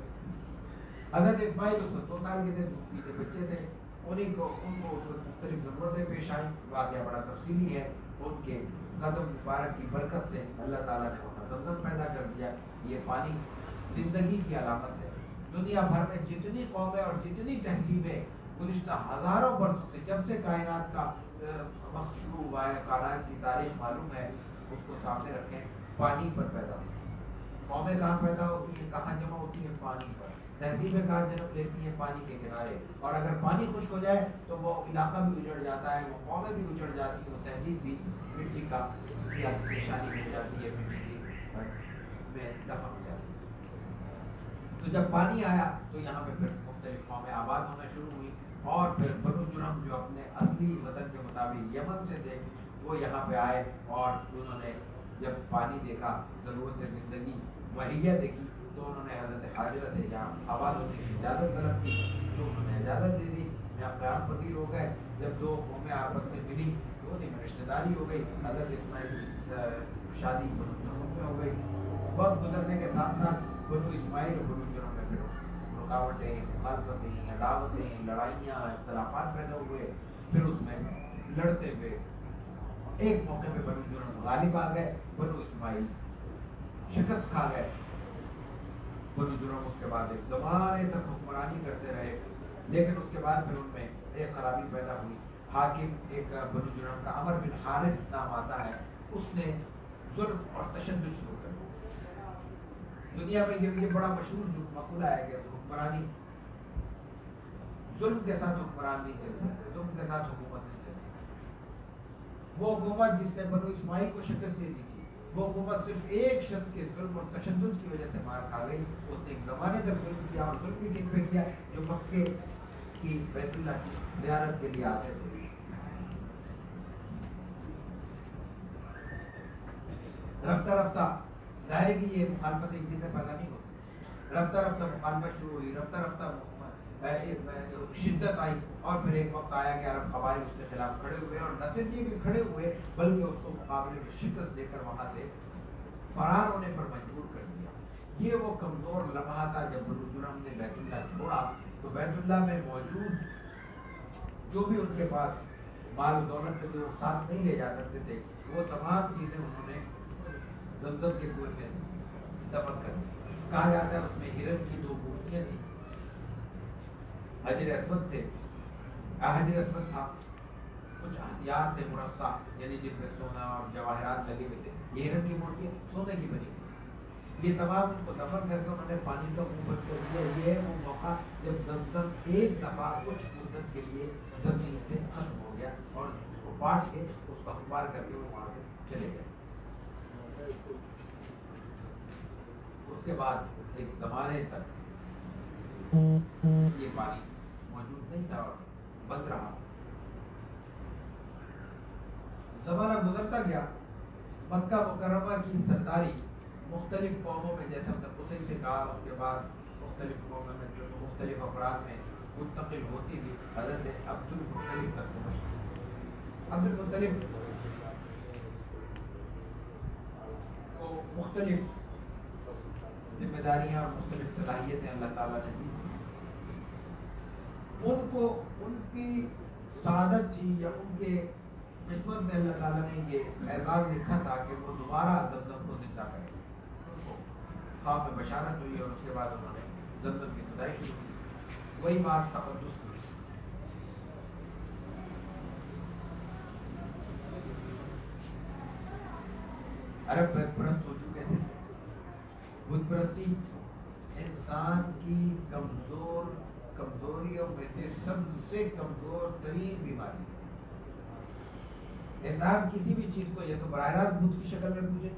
حضرت اسماعیل اس وقت 2 سال کے تھے, 2 بچے تھے. ان کو مختلف ضرورتیں پیش آئیں. واقعہ بڑا تفصیلی ہے. ان کے قدم مبارک کی برکت سے اللہ تعالیٰ نے وہاں زمزم پیدا کر دیا. یہ پانی زندگی کی علامت ہے. دنیا بھر میں جتنی قومیں اور جتنی تہذیبیں گزشتہ ہزاروں برسوں سے, جب سے کائنات کا وقت شروع ہوا ہے, کائنات کی تاریخ معلوم ہے, اس کو سامنے رکھیں, پانی پر پیدا ہوئی. قومیں کہاں پیدا ہوتی ہیں, کہاں جمع ہوتی ہیں؟ پانی پر. تہذیبیں کہاں جنم لیتی ہیں؟ پانی کے کنارے. اور اگر پانی خشک ہو جائے تو وہ علاقہ بھی اجڑ جاتا ہے, وہ قومیں بھی اجڑ جاتی ہیں, وہ تہذیب بھی مٹی کا نشانی مل جاتی ہے, مٹی میں دفن ہو جاتی ہے. تو جب پانی آیا تو یہاں پہ پھر مختلف قومیں آباد ہونا شروع ہوئی. اور پھر بنو جرم جو اپنے اصلی وطن کے مطابق یمن سے تھے وہ یہاں پہ آئے اور انہوں نے جب پانی دیکھا، ضرورت زندگی مہیا دیکھی، تو انہوں نے حضرت حاجرہ سے یہاں آباد ہونے کی اجازت طلب کی، تو انہوں نے اجازت دے دی، یہاں قیام پذیر ہو گئے۔ جب دو قومیں آپس میں ملی تو ان میں رشتہ داری ہو گئی، حضرت اسماعیل کی شادی بنو جرم میں ہو گئی۔ وقت گزرنے کے ساتھ ساتھ بنو اسماعیل اور بنو جرم میں پھر رکاوٹیں، مخالفتیں، عداوتیں، لڑائیاں، اختلافات پیدا ہوئے، پھر اس میں لڑتے ہوئے ایک موقع پہ بنو جرم غالب آ گئے، بنو اسماعیل شکست کھا گئے۔ بنو جرم اس کے بعد ایک زمانے تک حکمرانی کرتے رہے، لیکن اس کے بعد پھر ان میں ایک خرابی پیدا ہوئی۔ حاکم ایک بنو جرم کا عمر بن حارث نام آتا ہے، اس نے ظلم اور تشدد شروع کر دیا۔ دنیا میں یہ بڑا مشہور جو مقولہ ہے کہ حکمرانی ظلم کے ساتھ حکمران نہیں چل سکتے، ظلم کے ساتھ حکومت نہیں چل سکتی۔ وہ حکومت جس نے بنو اسماعیل کو شکست دے دی تھی، وہ حکومت صرف ایک شخص کے ظلم اور تشدد کی وجہ سے مار کھا گئی۔ اس نے ایک زمانے تک ظلم کیا، اور ظلم بھی کن پہ کیا؟ جو مکے کی بیت اللہ کی زیارت کے لیے آتے تھے۔ رفتہ رفتہ ظاہر کی یہ مخالفت ایک دن میں پیدا نہیں ہوتی، رفتہ رفتہ مخالفت شروع ہوئی، رفتہ رفتہ شدت آئی، اور پھر ایک وقت آیا کہ عرب قبائل اس کے خلاف کھڑے ہوئے، اور نہ صرف یہ کہ کھڑے ہوئے بلکہ اس کو مقابلے میں شکست دے کر وہاں سے فرار ہونے پر مجبور کر دیا۔ یہ وہ کمزور لمحہ تھا جب بنو جرم نے بیت اللہ چھوڑا، تو بیت اللہ میں موجود جو بھی ان کے پاس مال و دولت جو وہ ساتھ نہیں لے جا سکتے تھے، وہ تمام چیزیں انہوں نے زمزم کے کنویں میں دفن کر دی۔ کہا جاتا ہے اس میں ہرن کی 2 مورتیاں تھیں، حجر اسود تھے، حجر اسود تھا، کچھ ہتھیار تھے مرصع، یعنی جن میں سونا اور جواہرات لگے ہوئے تھے۔ یہ ہرن کی مورتیاں سونے کی بنی تھی، یہ تمام ان کو دفن کر کے انہوں نے پانی کا منہ بند کر دیا۔ یہ ہے وہ موقع جب زمزم ایک دفعہ کچھ مدت کے لیے زمین سے ختم ہو گیا، اور اس کو پاٹ کے اس کو ہموار کر کے وہ وہاں سے چلے گئے۔ اس کے بعد ایک زمانے تک یہ پانی موجود نہیں تھا اور بند رہا۔ زمانہ گزرتا گیا، مکہ مکرمہ کی سرداری مختلف قوموں میں، جیسے ہم نے قصی سے کہا، اس کے بعد مختلف قوموں میں جو مختلف افراد میں منتقل ہوتی ہوئی حضرت عبد المطلب تک پہنچی۔ عبد المطلب کو مختلف ذمہ داریاں اور مختلف صلاحیتیں اللہ تعالیٰ نے دی۔ ان کو ان کی سعادت تھی یا ان کے قسمت میں اللہ تعالیٰ نے یہ اعزاز لکھا تھا کہ وہ دوبارہ زمزم کو زندہ کریں۔ ان کو خواب میں بشارت ہوئی، اور اس کے بعد انہوں نے زمزم کی کھدائی شروع کی۔ وہی بات تقدس کی۔ عرب بت پرست ہو چکے تھے۔ بت پرستی انسان کی کمزوریوں میں سے سب سے کمزور ترین بیماری ہے۔ انسان کسی بھی چیز کو یا تو براہ راست بت کی شکل میں پوچھے،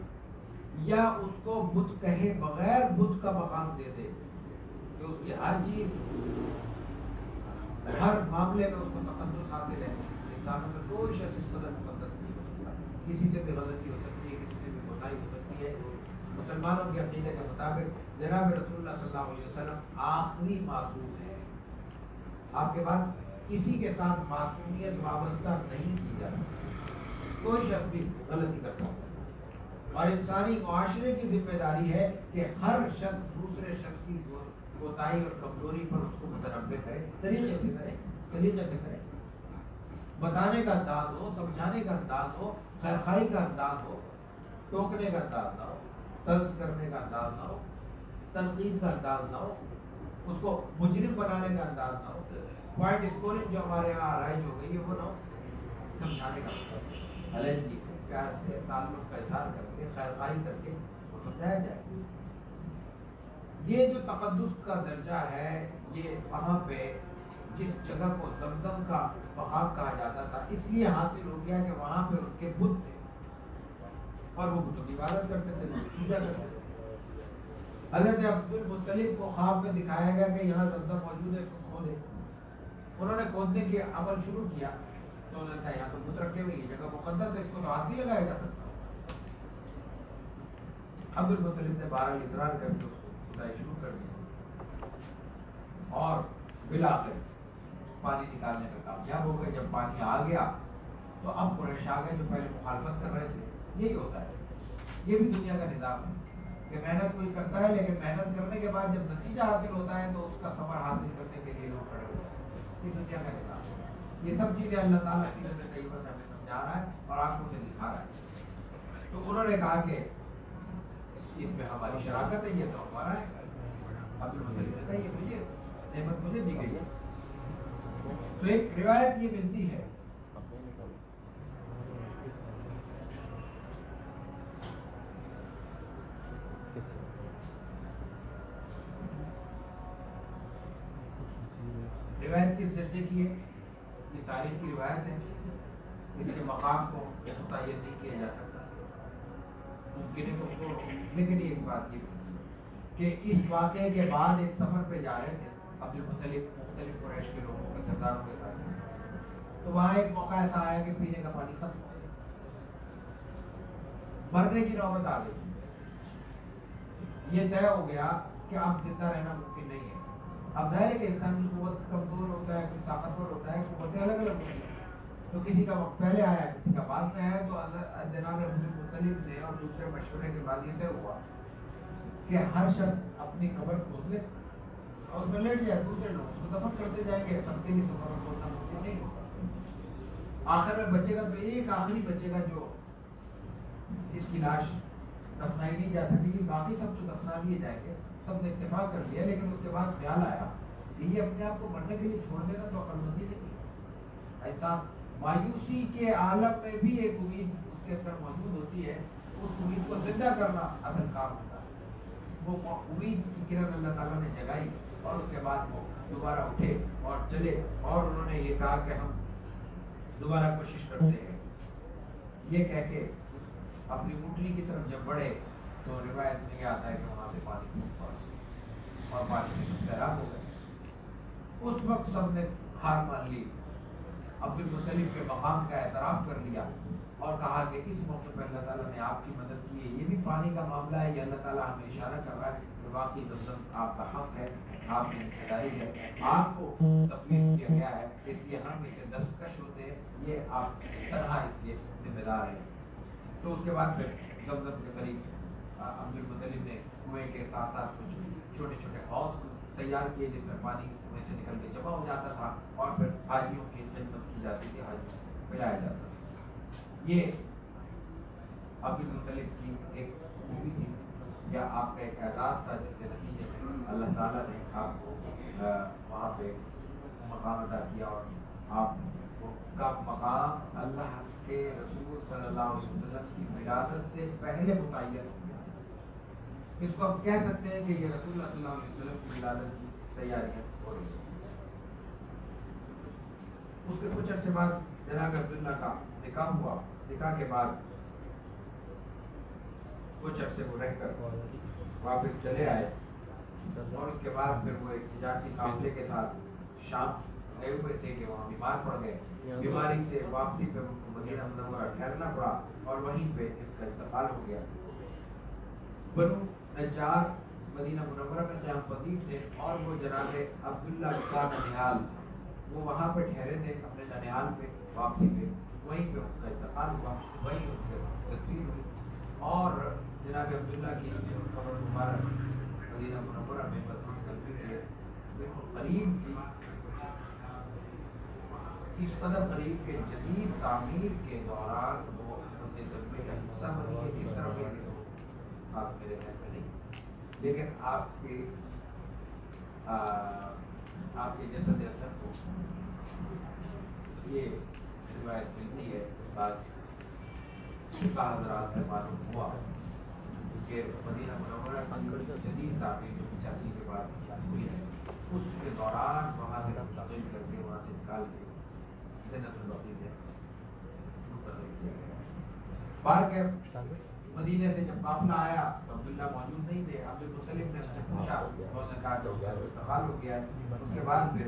یا اس کو بت کہے بغیر بت کا مقام دے دے، کہ اس کی ہر چیز، ہر معاملے میں اس کو تقدس حاصل ہے۔ انسانوں میں کوئی شخص اس قدر مقدس نہیں ہو سکتا، کسی سے بھی غلطی ہو سکتی ہے، کسی سے بھی کوتاہی ہو سکتی ہے۔ مسلمانوں کے عقیدے کے مطابق جناب رسول اللہ صلی اللہ علیہ وسلم آخری معصوم ہے۔ آپ کے بعد کسی کے ساتھ معصومیت وابستہ نہیں کی جاتی، کوئی شخص بھی غلطی کرتا ہے، اور انسانی معاشرے کی ذمہ داری ہے کہ ہر شخص دوسرے شخص کی کوتاہی اور کمزوری پر اس کو متنبع کرے، طریقے سے کرے، سلیقے سے کرے، بتانے کا انداز ہو، سمجھانے کا انداز ہو، خیرخواہی کا انداز ہو، ٹوکنے کا انداز نہ ہو، طنز کرنے کا انداز نہ ہو، تنقید کا انداز نہ ہو، اس کو مجرم بنانے کا انداز نہ ہو، پوائنٹ اسکورنگ جو ہمارے یہاں رائج ہو گئی ہے وہ نہ ہو، سمجھانے کا علیحدگی پیار سے تعلق کا اظہار کر کے، خیرخواہی کر کے اس کو سمجھایا جائے۔ یہ جو تقدس کا درجہ ہے، یہ وہاں پہ جس جگہ کو زمزم کا مقام کہا جاتا تھا، اس لیے حاصل ہو گیا کہ وہاں پہ ان کے بت تھے، اور وہ بتوں کی عبادت کرتے تھے، پوجا کرتے تھے۔ حضرت عبد المطلب کو خواب میں دکھایا گیا کہ یہاں زمزم موجود ہے، اس کو کھولے۔ انہوں نے کھودنے کے عمل شروع کیا تو انہوں نے کہا یہاں تو بت رکھے ہوئے، یہ جگہ مقدس ہے، اس کو تو ہاتھ نہیں لگایا جا سکتا۔ عبد المطلب نے بہرحال اصرار کر کے اس کو کھدائی شروع کر دی اور بالآخر پانی نکالنے کا کامیاب ہو گئے۔ جب پانی آ گیا تو اب قریش آ گئے جو پہلے مخالفت کر رہے تھے۔ یہی ہوتا ہے، یہ بھی دنیا کا نظام ہے کہ محنت کوئی کرتا ہے، لیکن محنت کرنے کے بعد جب نتیجہ حاصل ہوتا ہے تو اس کا ثمر حاصل کرنے کے لیے لوگ کھڑے ہوتے ہیں۔ یہ دنیا کا نظام ہے۔ یہ سب چیزیں اللہ تعالیٰ سیرت طیبہ سے ہمیں سمجھا رہا ہے اور آنکھوں سے دکھا رہا ہے۔ تو انہوں نے کہا کہ اس میں ہماری شراکت ہے، یہ تو ہمارا ہے۔ عبد المطلب نے کہا یہ مجھے نعمت مجھے دی گئی ہے۔ تو ایک روایت یہ ملتی ہے روایت کس درجے کی ہے؟ یہ تاریخ کی روایت ہے، اس کے مقام کو متعین نہیں کیا جا سکتا، ممکن ہے تو لیکن ایک بات یہ کہ اس واقعے کے بعد ایک سفر پہ جا رہے تھے عبد المطلب مختلف قریش کے لوگوں کے سرداروں کے ساتھ، تو وہاں ایک موقع ایسا آیا کہ پینے کا پانی ختم ہو گیا، مرنے کی نوبت آ گئی، یہ طے ہو گیا کہ اب زندہ رہنا ممکن نہیں ہے۔ اب ظاہر ہے کہ انسان کی قوت کمزور ہوتا ہے، کچھ طاقتور ہوتا ہے، قوتیں الگ الگ ہوتی ہیں، تو کسی کا وقت پہلے آیا کسی کا بعد میں آیا، تو جناب عبد المطلب نے اور دوسرے مشورے کے بعد یہ طے ہوا کہ ہر شخص اپنی قبر کھود لے اور اس میں لیٹ جائے، دوسرے لوگ اس کو دفن کرتے جائیں گے، سب کے لیے تو قبر کھودنا ممکن نہیں ہوگا۔ آخر میں بچے گا تو ایک آخری بچے گا جو اس کی لاش دفنائی نہیں جا سکے گی، باقی سب تو دفنا لیے جائیں گے، سب نے اتفاق کر لیا۔ لیکن اس کے بعد خیال آیا کہ یہ اپنے آپ کو مرنے کے لیے چھوڑ دینا تو عقل مندی نہیں ہے۔ ایسا مایوسی کے عالم میں بھی ایک امید اس کے اندر موجود ہوتی ہے، اس امید کو زندہ کرنا اصل کام ہوتا ہے۔ وہ امید کی کرن اللہ تعالیٰ نے جگائی اور اس کے بعد وہ دوبارہ اٹھے اور چلے، اور انہوں نے یہ کہا کہ ہم دوبارہ کوشش کرتے ہیں۔ یہ کہہ کے اپنی اونٹنی کی طرف جب بڑھے تو روایت میں یہ آتا ہے کہ وہاں سے پانی پھوٹ پڑا اور پانی میں سب سیراب ہو گئے۔ اس وقت سب نے ہار مان لی، عبد المطلب کے مقام کا اعتراف کر لیا اور کہا کہ اس موقع پہ اللہ تعالیٰ نے آپ کی مدد کی ہے۔ یہ بھی پانی کا معاملہ ہے، یہ اللہ تعالیٰ ہمیں اشارہ کر رہا ہے کہ واقعی زمزم آپ کا حق ہے، آپ کی ذمہ داری ہے، آپ کو تفویض کیا گیا ہے، اس لیے ہم اسے دستکش ہوتے ہیں، یہ آپ تنہا اس لیے ذمہ دار ہیں۔ تو اس کے بعد پھر زمزم کے قریب عبد المطلب نے کنویں کے ساتھ ساتھ کچھ چھوٹے چھوٹے حوض تیار کیے جس میں پانی کنویں سے نکل کے جمع ہو جاتا تھا اور پھر حاجیوں کی خدمت کی جاتی تھی، حاجیوں کو پلایا جاتا تھا۔ یہ عبد المطلب کی ایک خوبی تھی یا آپ کا ایک اعزاز تھا جس کے نتیجے میں اللہ تعالیٰ نے آپ کو وہاں پہ مقام ادا کیا اور آپ کا مقام اللہ کے رسول صلی اللہ علیہ وسلم کی ولادت سے پہلے متعین ہو گیا۔ اس کو ہم کہہ سکتے ہیں کہ یہ رسول اللہ صلی اللہ علیہ وسلم کی ولادت کی تیاریاں ہو رہی ہیں۔ اس کے کچھ عرصے بعد جناب عبداللہ کا نکاح ہوا، نکاح کے بعد کچھ عرصے وہ رہ کر واپس چلے آئے اور اس کے بعد پھر وہ ایک تجارتی قافلے کے ساتھ شام گئے ہوئے تھے کہ وہاں بیمار پڑ گئے، بیماری سے واپسی پہ مدینہ منورہ ٹھہرنا پڑا اور وہیں پہ اس کا انتقال ہو گیا۔ بنو نجار مدینہ منورہ میں قیام پذیر تھے اور وہ جناب عبداللہ کا ننیال تھا، وہ وہاں پہ ٹھہرے تھے اپنے ننیال پہ، واپسی پہ وہیں پہ ان کا انتقال ہوا، وہیں ان سے تدفین ہوئی اور جناب عبداللہ کی قبر مبارک مدینہ منورہ میں مدفون تدفین ہے، بالکل قریب تھی، اس قدر قریب کے جدید تعمیر کے دوران وہ مسجد نبوی کا حصہ بنی ہے، کس طرح کے خاص میرے ذہن میں نہیں، لیکن آپ کے جسد اطہر کو یہ روایت ملتی ہے، بعد فقہ حضرات سے معلوم ہوا کہ مدینہ منورہ کی جدید تعمیر جو 85 کے بعد ہوئی ہے، اس کے دوران وہاں سے منتقل کر کے وہاں سے نکال کے جنت البقیع میں منتقل کیا گیا۔ بار کے مدینے سے جب قافلہ آیا تو عبداللہ موجود نہیں تھے، عبد المطلب نے اس سے پوچھا، انہوں نے کہا کہ انتقال ہو گیا ہے۔ اس کے بعد پھر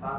7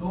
2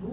2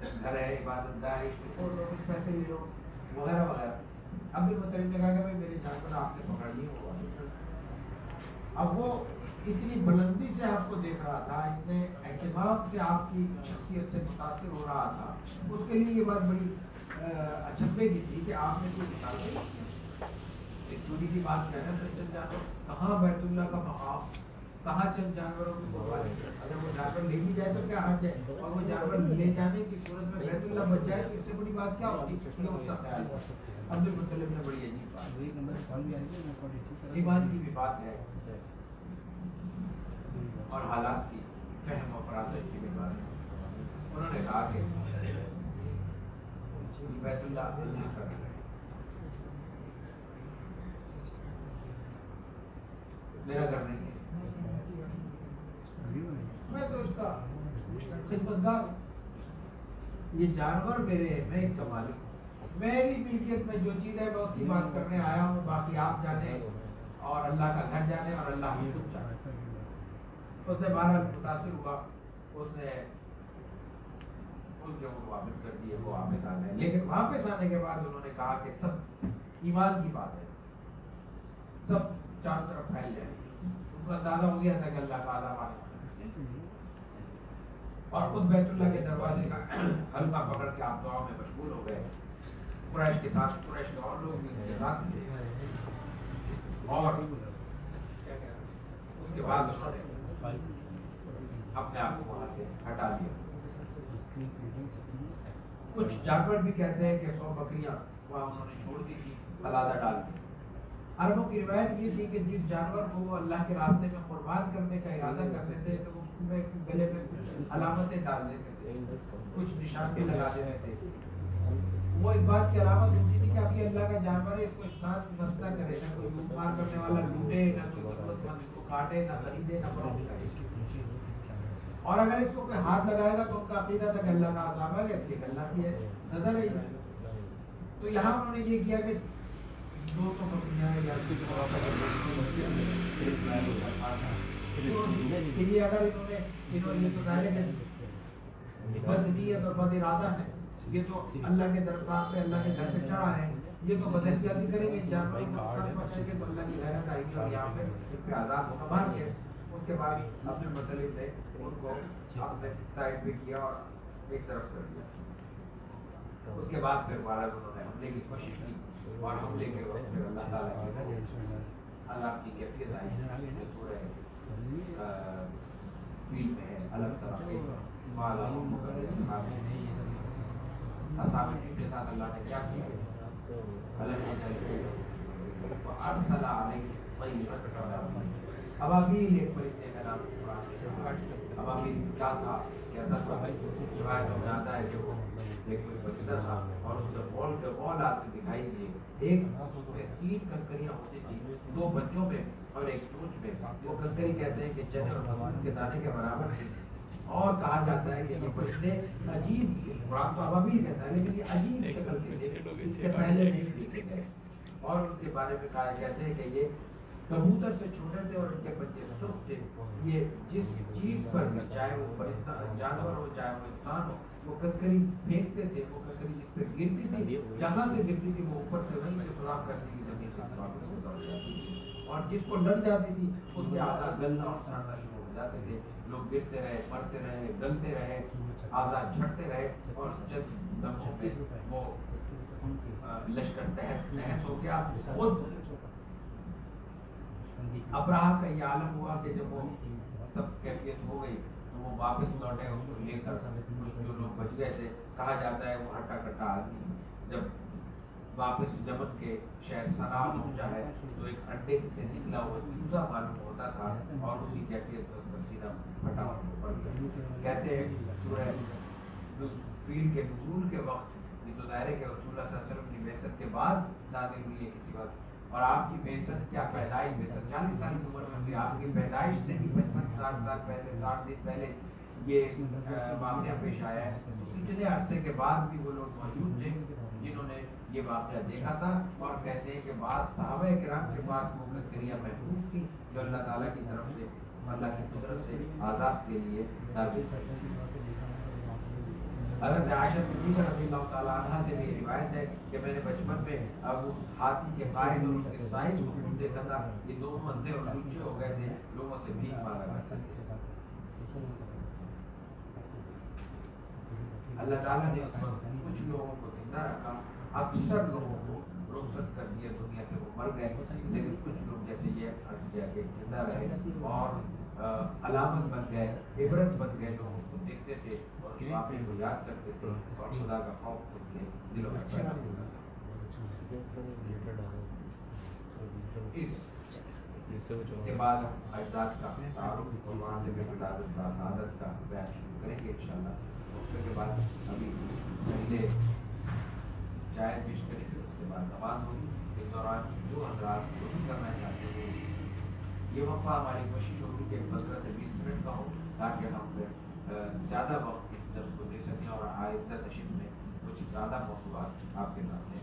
گھر ہے عبادت گاہ ہے اس میں چھوڑ دو کچھ پیسے لے لو وغیرہ وغیرہ. عبد المطلب نے کہا کہ بھائی میرے جانور آپ نے پکڑ لیے وہ. اب وہ اتنی بلندی سے آپ کو دیکھ رہا تھا, اتنے اہتمام سے آپ کی شخصیت سے متاثر ہو رہا تھا, اس کے لیے یہ بات بڑی اچھبے کی تھی کہ آپ نے کوئی مطالبہ نہیں کیا. ایک چھوٹی سی بات کہنا سے چل جانو کہاں بیت اللہ کا مقام, کہاں چند جانوروں کی قربانی. اگر وہ جانور لے بھی جائے تو کیا حرج ہے, اور وہ جانور لے جانے کی صورت میں بیت اللہ بچ جائے تو اس سے بڑی بات کیا ہوتی. یہ اس کا خیال تھا. عبد المطلب نے بڑی عجیب بات, ایمان کی بھی بات ہے اور حالات کی فہم و فراست کی بھی بات ہے. انہوں نے کہا کہ بیت اللہ اللہ کا گھر ہے, میرا گھر نہیں ہے, میں تو اس کا خدمتگار ہوں. یہ جانور میرے ہیں, میں اس کا مالک ہوں, میری ملکیت میں جو چیز ہے میں اس کی بات کرنے آیا ہوں. باقی آپ جانے اور اللہ کا گھر جانے اور اللہ کی خود جانے. اس نے بہرحال متاثر ہوا, اس نے جو واپس کر دیے وہ واپس آ گئے. لیکن واپس آنے کے بعد انہوں نے کہا کہ سب ایمان کی بات ہے, سب چاروں طرف پھیل جائے. ان کو اندازہ ہو گیا تھا کہ اللہ تعالیٰ اور خود بیت اللہ کے دروازے کا حلقہ پکڑ کے آپ دعا میں مشغول ہو گئے. قریش کے ساتھ, قریش کے اور لوگ بھی ان کے ساتھ تھے, اور اس کے بعد انہوں نے اپنے آپ کو وہاں سے ہٹا دیا. کچھ جانور بھی کہتے ہیں کہ 100 بکریاں وہاں انہوں نے چھوڑ دی تھی, علادہ ڈال دی. عربوں کی روایت یہ تھی کہ جس جانور کو وہ اللہ کے راستے میں قربان کرنے کا ارادہ کرتے تھے تو اس میں گلے میں کچھ علامتیں ڈال دیتے تھے, کچھ نشان بھی لگا دیتے تھے. وہ اس بات کی علامت ہوتی تھی کہ اب یہ اللہ کا جانور ہے, اس کو انسان نہ کرے, نہ کوئی لوٹ مار کرنے والا لوٹے, نہ کوئی ضرورت مند اس کو کاٹے, نہ خریدے, نہ فروخت کرے. اور اگر اس کو کوئی ہاتھ لگائے گا تو ان کا عقیدہ تھا کہ اللہ کا عذاب ہے, اس کی اللہ کی ہے نظر ہے. تو یہاں انہوں نے یہ کیا کہ 200 بکریاں یا یہ اگر انہوں نے تو ظاہر ہے کہ بد نیت اور بد ارادہ ہے, یہ تو اللہ کے دربار پہ اللہ کے گھر پہ چڑھا ہے, یہ تو بدحسیاتی کریں گے جانوروں کو نقصان پہنچائیں گے تو اللہ کی غیرت آئے گی اور یہاں پہ ان پہ عذاب ہوگا. مار کے اس کے بعد اپنے مطلب نے ان کو اپنے سائڈ پہ کیا اور ایک طرف کر دیا. اس کے بعد پھر بارہ انہوں نے حملے کی کوشش کی اور حملے کے وقت پھر اللہ تعالیٰ کی عذاب کی کیفیت آئی جو سورہ فیل میں ہے. الگ طرح اصحاب فیل کے ساتھ اللہ نے کیا کیا, ابابیل ایک پرندے کا نام قرآن. ابابیل کیا تھا, کیسا تھا, روایت میں آتا ہے کہ وہ ایک کوئی پرندہ تھا اور اس کے بال کے بال آتے دکھائی دیے. ایک میں 3 کنکریاں ہوتی تھی, 2 بچوں میں اور ایک چونچ میں. وہ کنکری کہتے ہیں کہ چنے اور مزدور کے دانے کے برابر تھی. اور کہا جاتا ہے کہ یہ پرندے عجیب, قرآن تو ابابیل کہتا ہے لیکن یہ عجیب شکل کے تھے, اس کے پہلے نہیں دیکھے گئے. اور ان کے بارے میں کہا کہتے ہیں کہ یہ کبوتر سے چھوٹے تھے اور ان کے بچے سرخ تھے. یہ جس چیز پر بھی, چاہے وہ پرندہ جانور ہو چاہے وہ انسان ہو, وہ کنکری پھینکتے تھے, وہ کنکری جس پہ گرتی تھی, جہاں سے گرتی تھی وہ اوپر سے وہیں سے سوراخ کرتی تھی, زمین سے واپس اتر جاتی تھی. اور جس کو لگ جاتی تھی اس کے اعضاء گلنا اور سڑنا شروع ہو جاتے تھے. لوگ گرتے رہے, مرتے رہے, گلتے رہے, اعضاء جھڑتے رہے, اور جب دموں پہ وہ لشکر تہس ہو گیا. خود ابراہ کا یہ عالم ہوا کہ جب وہ سب کیفیت ہو گئی تو وہ واپس لوٹے اس کو لے کر. جو لوگ بچ گئے تھے, کہا جاتا ہے وہ ہٹا کٹا آدمی جب واپس یمن کے شہر صنعاء پہنچا ہے تو ایک انڈے سے نکلا ہوا چوزا معلوم ہوتا تھا, اور اسی کیفیت میں اس کا سینہ پھٹا پڑ گیا. کہتے ہیں سورہ فیل کے نزول کے وقت, یہ تو ظاہر ہے کہ رسول اللہ صلی اللہ علیہ وسلم کی بعثت کے بعد نازل ہوئی ہے کسی وقت, اور آپ کی بعثت کیا پیدائش, بعثت 40 سال کی عمر میں ہوئی, آپ کی پیدائش سے بھی 55-60 سال پہلے, 60 دن پہلے یہ واقعہ پیش آیا ہے. اتنے عرصے کے بعد بھی وہ لوگ موجود تھے جنہوں نے یہ واقعہ دیکھا تھا, اور کہتے ہیں کہ بعض صحابہ کرام کے پاس وہ کنکریاں محفوظ تھیں جو اللہ تعالیٰ کی طرف سے, اللہ کی قدرت سے عذاب کے لیے نازل کی. حضرت عائشہ صدیقہ رضی اللہ تعالیٰ عنہ سے بھی روایت ہے کہ میں نے بچپن میں اب اس ہاتھی کے قائد اور اس کے سائز کو خود دیکھا تھا، یہ دونوں اندھے اور لچے ہو گئے تھے، لوگوں سے بھیک مانگا کرتے تھے۔ اللہ تعالیٰ نے اس وقت کچھ لوگوں کو زندہ رکھا، اکثر لوگوں کو رخصت کر دیا دنیا سے، وہ مر گئے، لیکن کچھ لوگ جیسے یہ ہر جگہ زندہ رہے اور علامت بن گئے، عبرت بن گئے، لوگ اس کو دیکھتے تھے اور اس واقعے کو یاد کرتے تھے اور خدا کا خوف ان کے دلوں میں پیدا ہوتا تھا۔ اس کے بعد اجداد کا تعارف اور وہاں سے پھر ولادت کا سعادت کا بیان شروع کریں گے انشاءاللہ۔ اس کے بعد ابھی پہلے چائے پیش کریں گے، اس کے بعد نماز ہوگی۔ اس دوران جو حضرات وضو کرنا چاہتے ہیں یہ وقفہ ہماری کوشش ہوگی کہ 15 سے 20 منٹ کا ہو تاکہ ہم زیادہ وقت اس درس کو دے سکیں اور آئندہ نشست میں کچھ زیادہ موضوعات آپ کے سامنے